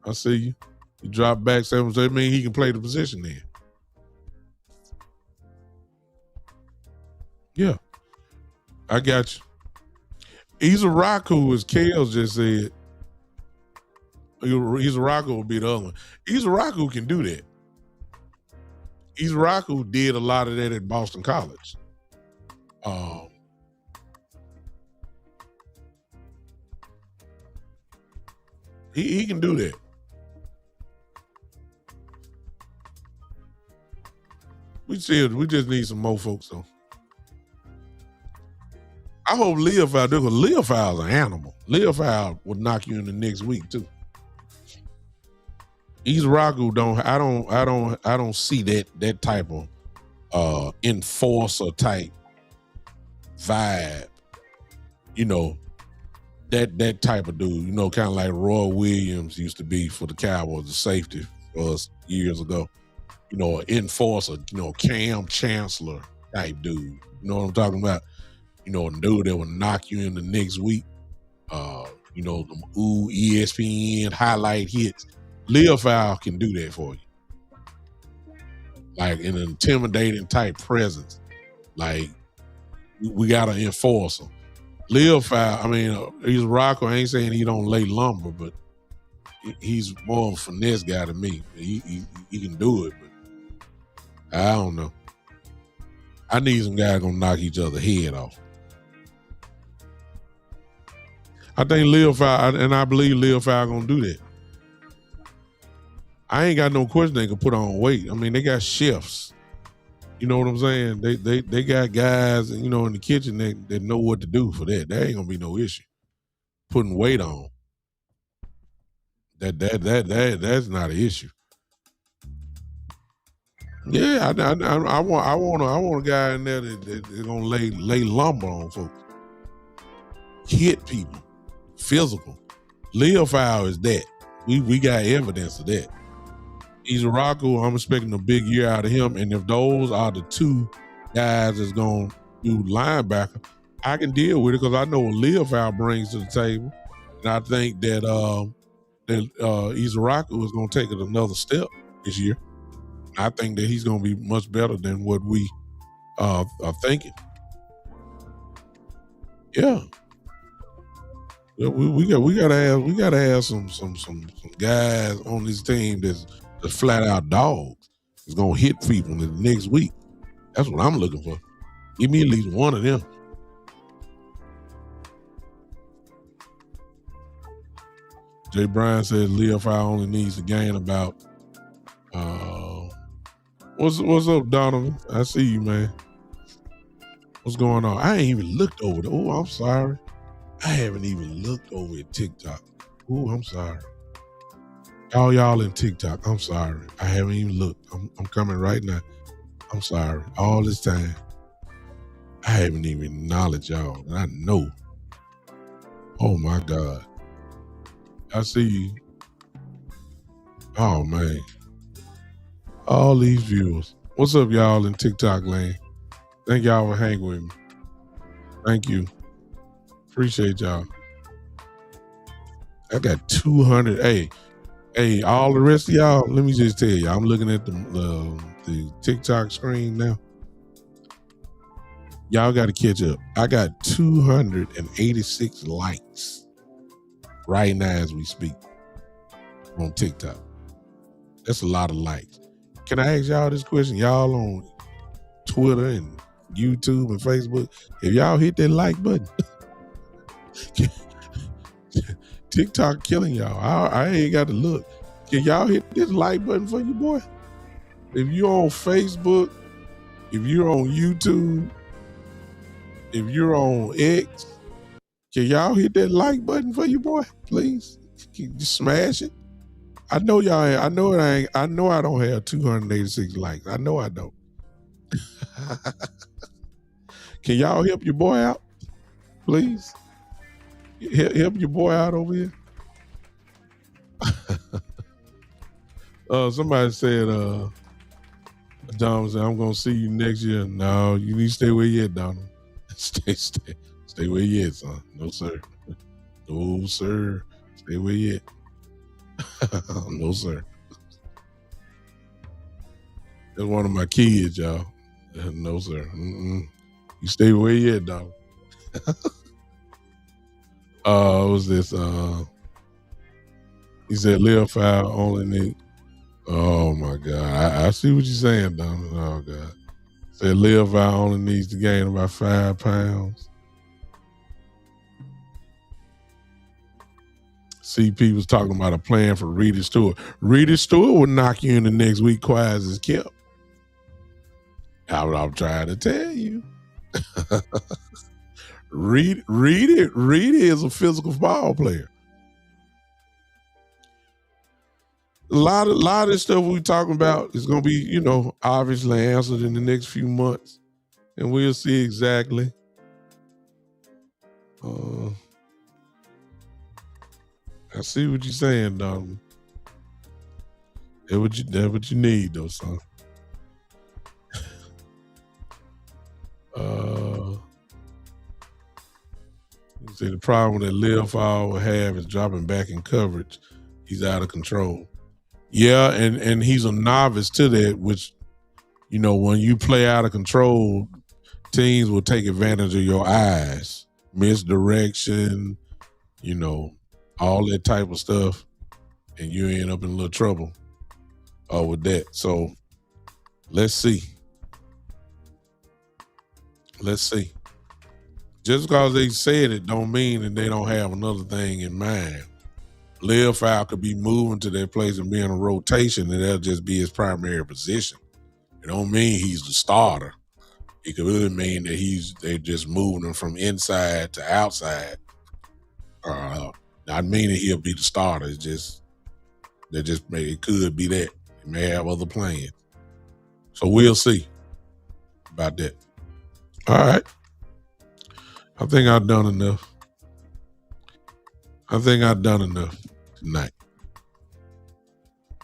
I see you. You drop back 7, so it means he can play the position then. Yeah, I got you. He's a Raku, as Kales just said. He's a Raku will be the other one. He's a Raku can do that. He's a Raku did a lot of that at Boston College. He can do that. We just need some more folks though. I hope Leofow do, because Leofow's an animal. Leofow will knock you in the next week too. He's Raku I don't see that type of enforcer type vibe. That type of dude, kind of like Roy Williams used to be for the Cowboys, the safety for us years ago. An enforcer, Cam Chancellor type dude. You know what I'm talking about? A dude that will knock you in the next week. Them ESPN highlight hits. Leofow can do that for you. Like an intimidating type presence. Like we got to enforce him. Leofow, he's a rocker. I ain't saying he don't lay lumber, but he's more of a finesse guy than me. He can do it, but I don't know. I need some guys gonna knock each other head off. I think Leofow, and I believe Leofow gonna do that. I ain't got no question they can put on weight. They got chefs. You know what I'm saying? They got guys, in the kitchen that know what to do for that. That ain't gonna be no issue. Putting weight on. That's not an issue. Yeah, I want a guy in there that's gonna lay lumber on folks. Hit people. Physical. Leofow is that. We got evidence of that. He's a Raku. I'm expecting a big year out of him. And if those are the two guys that's going to do linebacker, I can deal with it because I know what Leofow brings to the table. And I think that Izaraku is going to take it another step this year. I think that he's going to be much better than what we are thinking. Yeah. We gotta have some guys on this team that's flat out dogs. It's gonna hit people in the next week. That's what I'm looking for. Give me at least one of them. Jay Bryan says Leofow only needs to gain about. What's up, Donovan? I see you, man. What's going on? I ain't even looked over it. Oh, I'm sorry. I haven't even looked over at TikTok. Oh, I'm sorry. Y'all in TikTok, I'm sorry. I haven't even looked. I'm coming right now. I'm sorry. All this time. I haven't even acknowledged y'all. And I know. Oh my God. I see you. Oh man. All these viewers. What's up, y'all in TikTok land? Thank y'all for hanging with me. Thank you. Appreciate y'all. I got 200. Hey, all the rest of y'all, let me just tell you, I'm looking at the TikTok screen now. Y'all got to catch up. I got 286 likes right now as we speak on TikTok. That's a lot of likes. Can I ask y'all this question? Y'all on Twitter and YouTube and Facebook, if y'all hit that like button, TikTok killing y'all. I ain't got to look. Can y'all hit this like button for you, boy? If you're on Facebook, if you're on YouTube, if you're on X, can y'all hit that like button for you, boy? Please, can you smash it. I know y'all. I know it ain't. I know I don't have 286 likes. I know I don't. Can y'all help your boy out, please? Help your boy out over here. Somebody said, Donald said, I'm gonna see you next year. No, you need to stay where you at, Donald. stay where you at, son. No, sir. No, sir. Stay where you at. No, sir. That's one of my kids, y'all. No, sir. You stay where you at, Donald. What was this? He said, live foul only need. Oh my God. I see what you're saying, Donald. Oh God. Said live foul only needs to gain about 5 pounds. CP was talking about a plan for Rita Stewart. Rita Stewart would knock you in the next week, quiet as it's kept. I'm trying to tell you. Rita is a physical ball player. A lot of this stuff we talking about is going to be, obviously answered in the next few months, and we'll see exactly. I see what you're saying, Donald. That's what you need, though, son. You see, the problem that Lil Fall will have is dropping back in coverage. He's out of control. Yeah, and he's a novice to that, which, when you play out of control, teams will take advantage of your eyes, misdirection, all that type of stuff, and you end up in a little trouble with that. So let's see. Just because they said it don't mean that they don't have another thing in mind. Lil Fowl could be moving to that place and be in a rotation, and that'll just be his primary position. It don't mean he's the starter. It could really mean that they're just moving him from inside to outside. Not meaning he'll be the starter. It could be that. He may have other plans. So we'll see about that. All right. I think I've done enough. Tonight.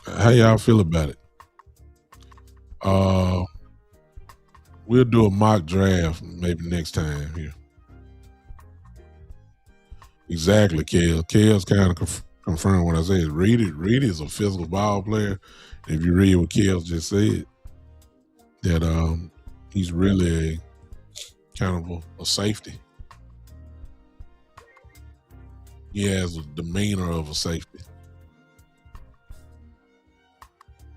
How y'all feel about it? We'll do a mock draft maybe next time here. Exactly, Kale. Kale's kind of confirmed what I said. Reed is a physical ball player. If you read what Kale just said, that he's really kind of a safety. He has a demeanor of a safety.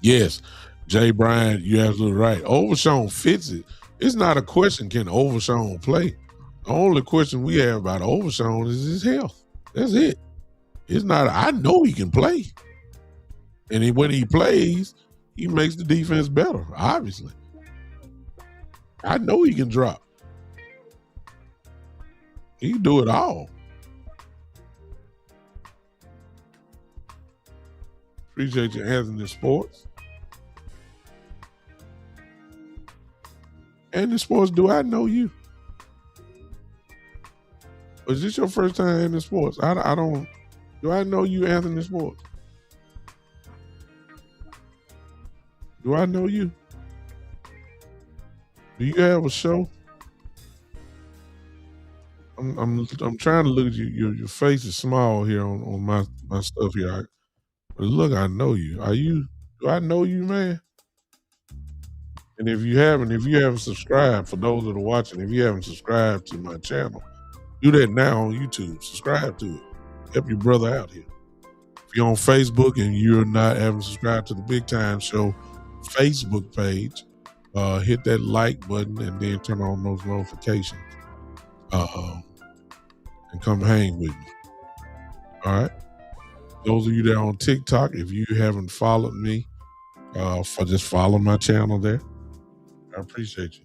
Yes, Jay Bryant, you're absolutely right. Overshown fits it. It's not a question, can Overshown play? The only question we have about Overshown is his health. That's it. It's not, I know he can play. And when he plays, he makes the defense better, obviously. I know he can drop. He can do it all. Appreciate your answering in sports. And in sports, do I know you? Was this your first time in sports? I don't. Do I know you, Anthony Sports? Do I know you? Do you have a show? I'm trying to look at you. Your face is small here on my stuff here. But look, I know you. Are you? Do I know you, man? And if you haven't subscribed, for those that are watching, if you haven't subscribed to my channel, do that now on YouTube. Subscribe to it. Help your brother out here. If you're on Facebook and you're not haven't subscribed to the Big Time Show Facebook page, hit that like button and then turn on those notifications. And come hang with me. All right. Those of you that are on TikTok, if you haven't followed me, just follow my channel there. I appreciate you.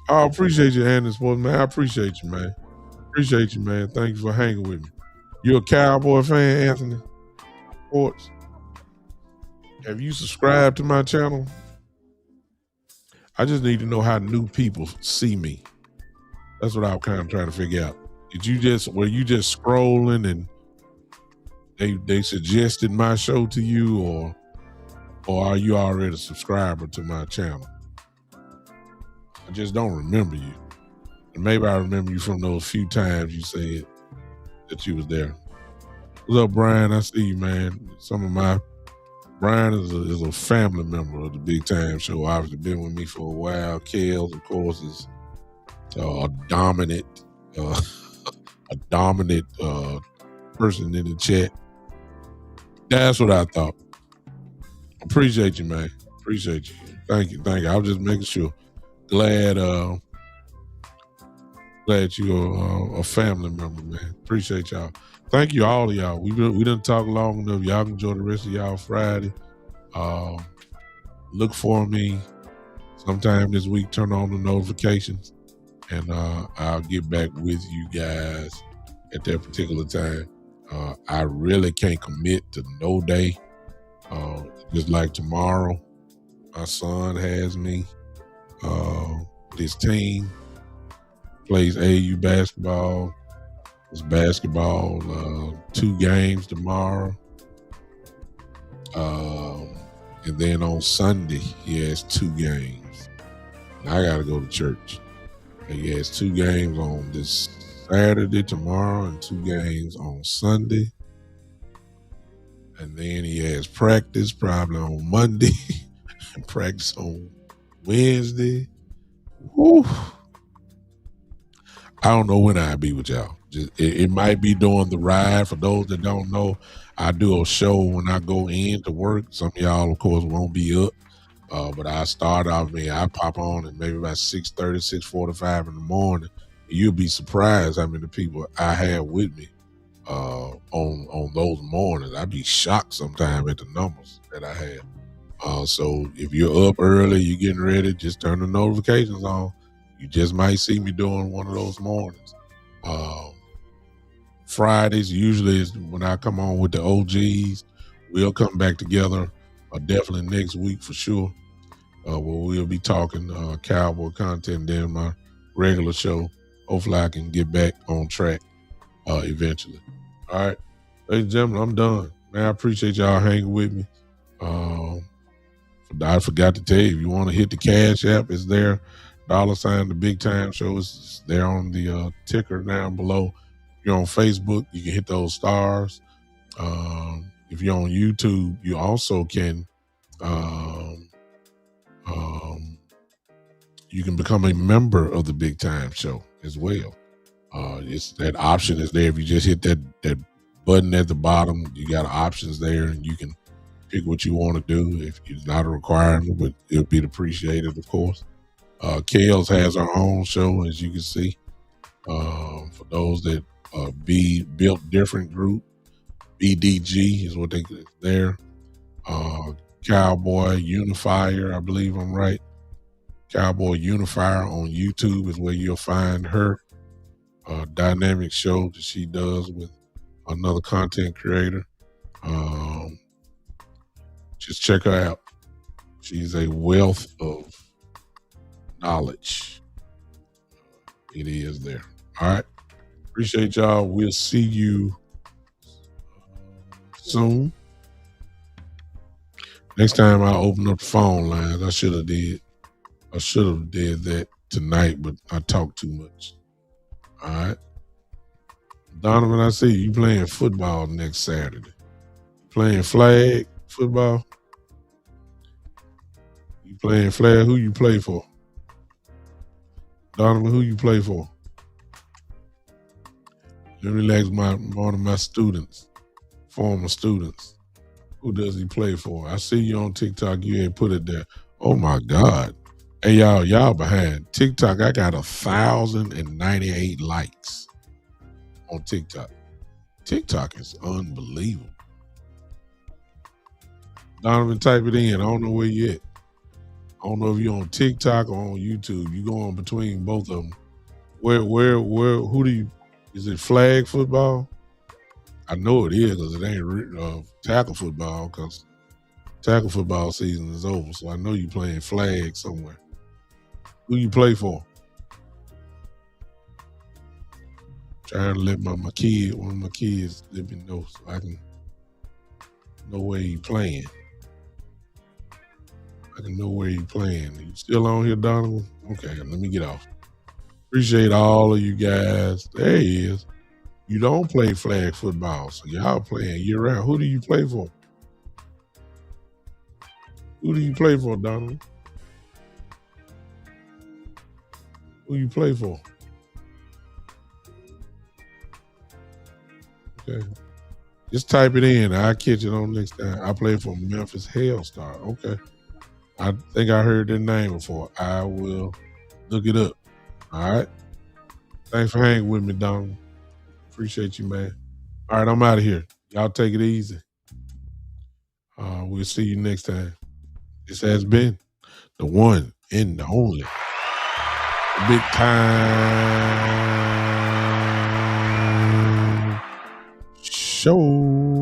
I appreciate you, Andy Sports, man. I appreciate you, man. Appreciate you, man. Thank you for hanging with me. You a Cowboy fan, Anthony Sports? Have you subscribed to my channel? I just need to know how new people see me. That's what I'm kind of trying to figure out. Were you just scrolling and they suggested my show to you, or are you already a subscriber to my channel? I just don't remember you. And maybe I remember you from those few times you said that you was there. What's up, Brian? I see you, man. Brian is a family member of the Big Time Show. Obviously been with me for a while. Kels, of course, is a dominant person in the chat. That's what I thought. Appreciate you, man. Appreciate you. Thank you. I was just making sure. Glad you're a family member, man. Appreciate y'all. Thank you, all of y'all. We didn't talk long enough. Y'all can enjoy the rest of y'all Friday. Look for me sometime this week. Turn on the notifications, and I'll get back with you guys at that particular time. I really can't commit to no day. Just like tomorrow, my son has me. His team plays AAU basketball. It's basketball, 2 games tomorrow. And then on Sunday, he has 2 games. And I got to go to church. And he has 2 games on this Saturday, tomorrow, and 2 games on Sunday. And then he has practice probably on Monday and practice on Wednesday. Whew. I don't know when I'll be with y'all. It might be during the ride. For those that don't know, I do a show when I go in to work. Some of y'all, of course, won't be up. But I start off, I pop on at maybe about 6:30, 6:45 in the morning. You'll be surprised how many people I have with me on those mornings. I'd be shocked sometimes at the numbers that I have. So if you're up early, you're getting ready, just turn the notifications on. You just might see me doing one of those mornings. Fridays usually is when I come on with the OGs. We'll come back together definitely next week for sure. Where we'll be talking Cowboy content, then my regular show. Hopefully I can get back on track eventually. All right, ladies and gentlemen, I'm done. Man, I appreciate y'all hanging with me. I forgot to tell you, if you want to hit the Cash App, it's there. $ the Big Time Show is there on the ticker down below. If you're on Facebook, you can hit those stars. If you're on YouTube, you also can you can become a member of the Big Time Show as well. It's that option is there. If you just hit that button at the bottom, you got options there, and you can pick what you want to do. If it's not a requirement, but it'll be appreciated, of course. Kels has her own show, as you can see. For those that be built different group, BDG is what they there. Cowboy Unifier, I believe I'm right. Cowboy Unifier on YouTube is where you'll find her dynamic show that she does with another content creator. Just check her out. She's a wealth of knowledge. It is there. All right. Appreciate y'all. We'll see you soon. Next time I'll open up the phone lines. I should have did. I should have did that tonight, but I talked too much. All right. Donovan, I see you playing football next Saturday. Playing flag football. You playing flag? Who you play for? Donovan, who you play for? Let me ask one of my students, former students. Who does he play for? I see you on TikTok. You ain't put it there. Oh my God. Hey y'all behind. TikTok, I got 1,098 likes on TikTok. TikTok is unbelievable. Donovan, type it in. I don't know where you at. I don't know if you're on TikTok or on YouTube. You go on between both of them. Who do you, is it flag football? I know it is because it ain't tackle football because tackle football season is over. So I know you playing flag somewhere. Who you play for? Trying to let one of my kids let me know so I can know where he playing. I can know where he playing. You still on here, Donovan? Okay, let me get off. Appreciate all of you guys. There he is. You don't play flag football, so y'all playing year round. Who do you play for? Who do you play for, Donovan? Who you play for? Okay. Just type it in. I'll catch it on next time. I play for Memphis Hellstar. Okay. I think I heard that name before. I will look it up. All right. Thanks for hanging with me, Donovan. Appreciate you, man. All right, I'm out of here. Y'all take it easy. We'll see you next time. This has been the one and the only big time show.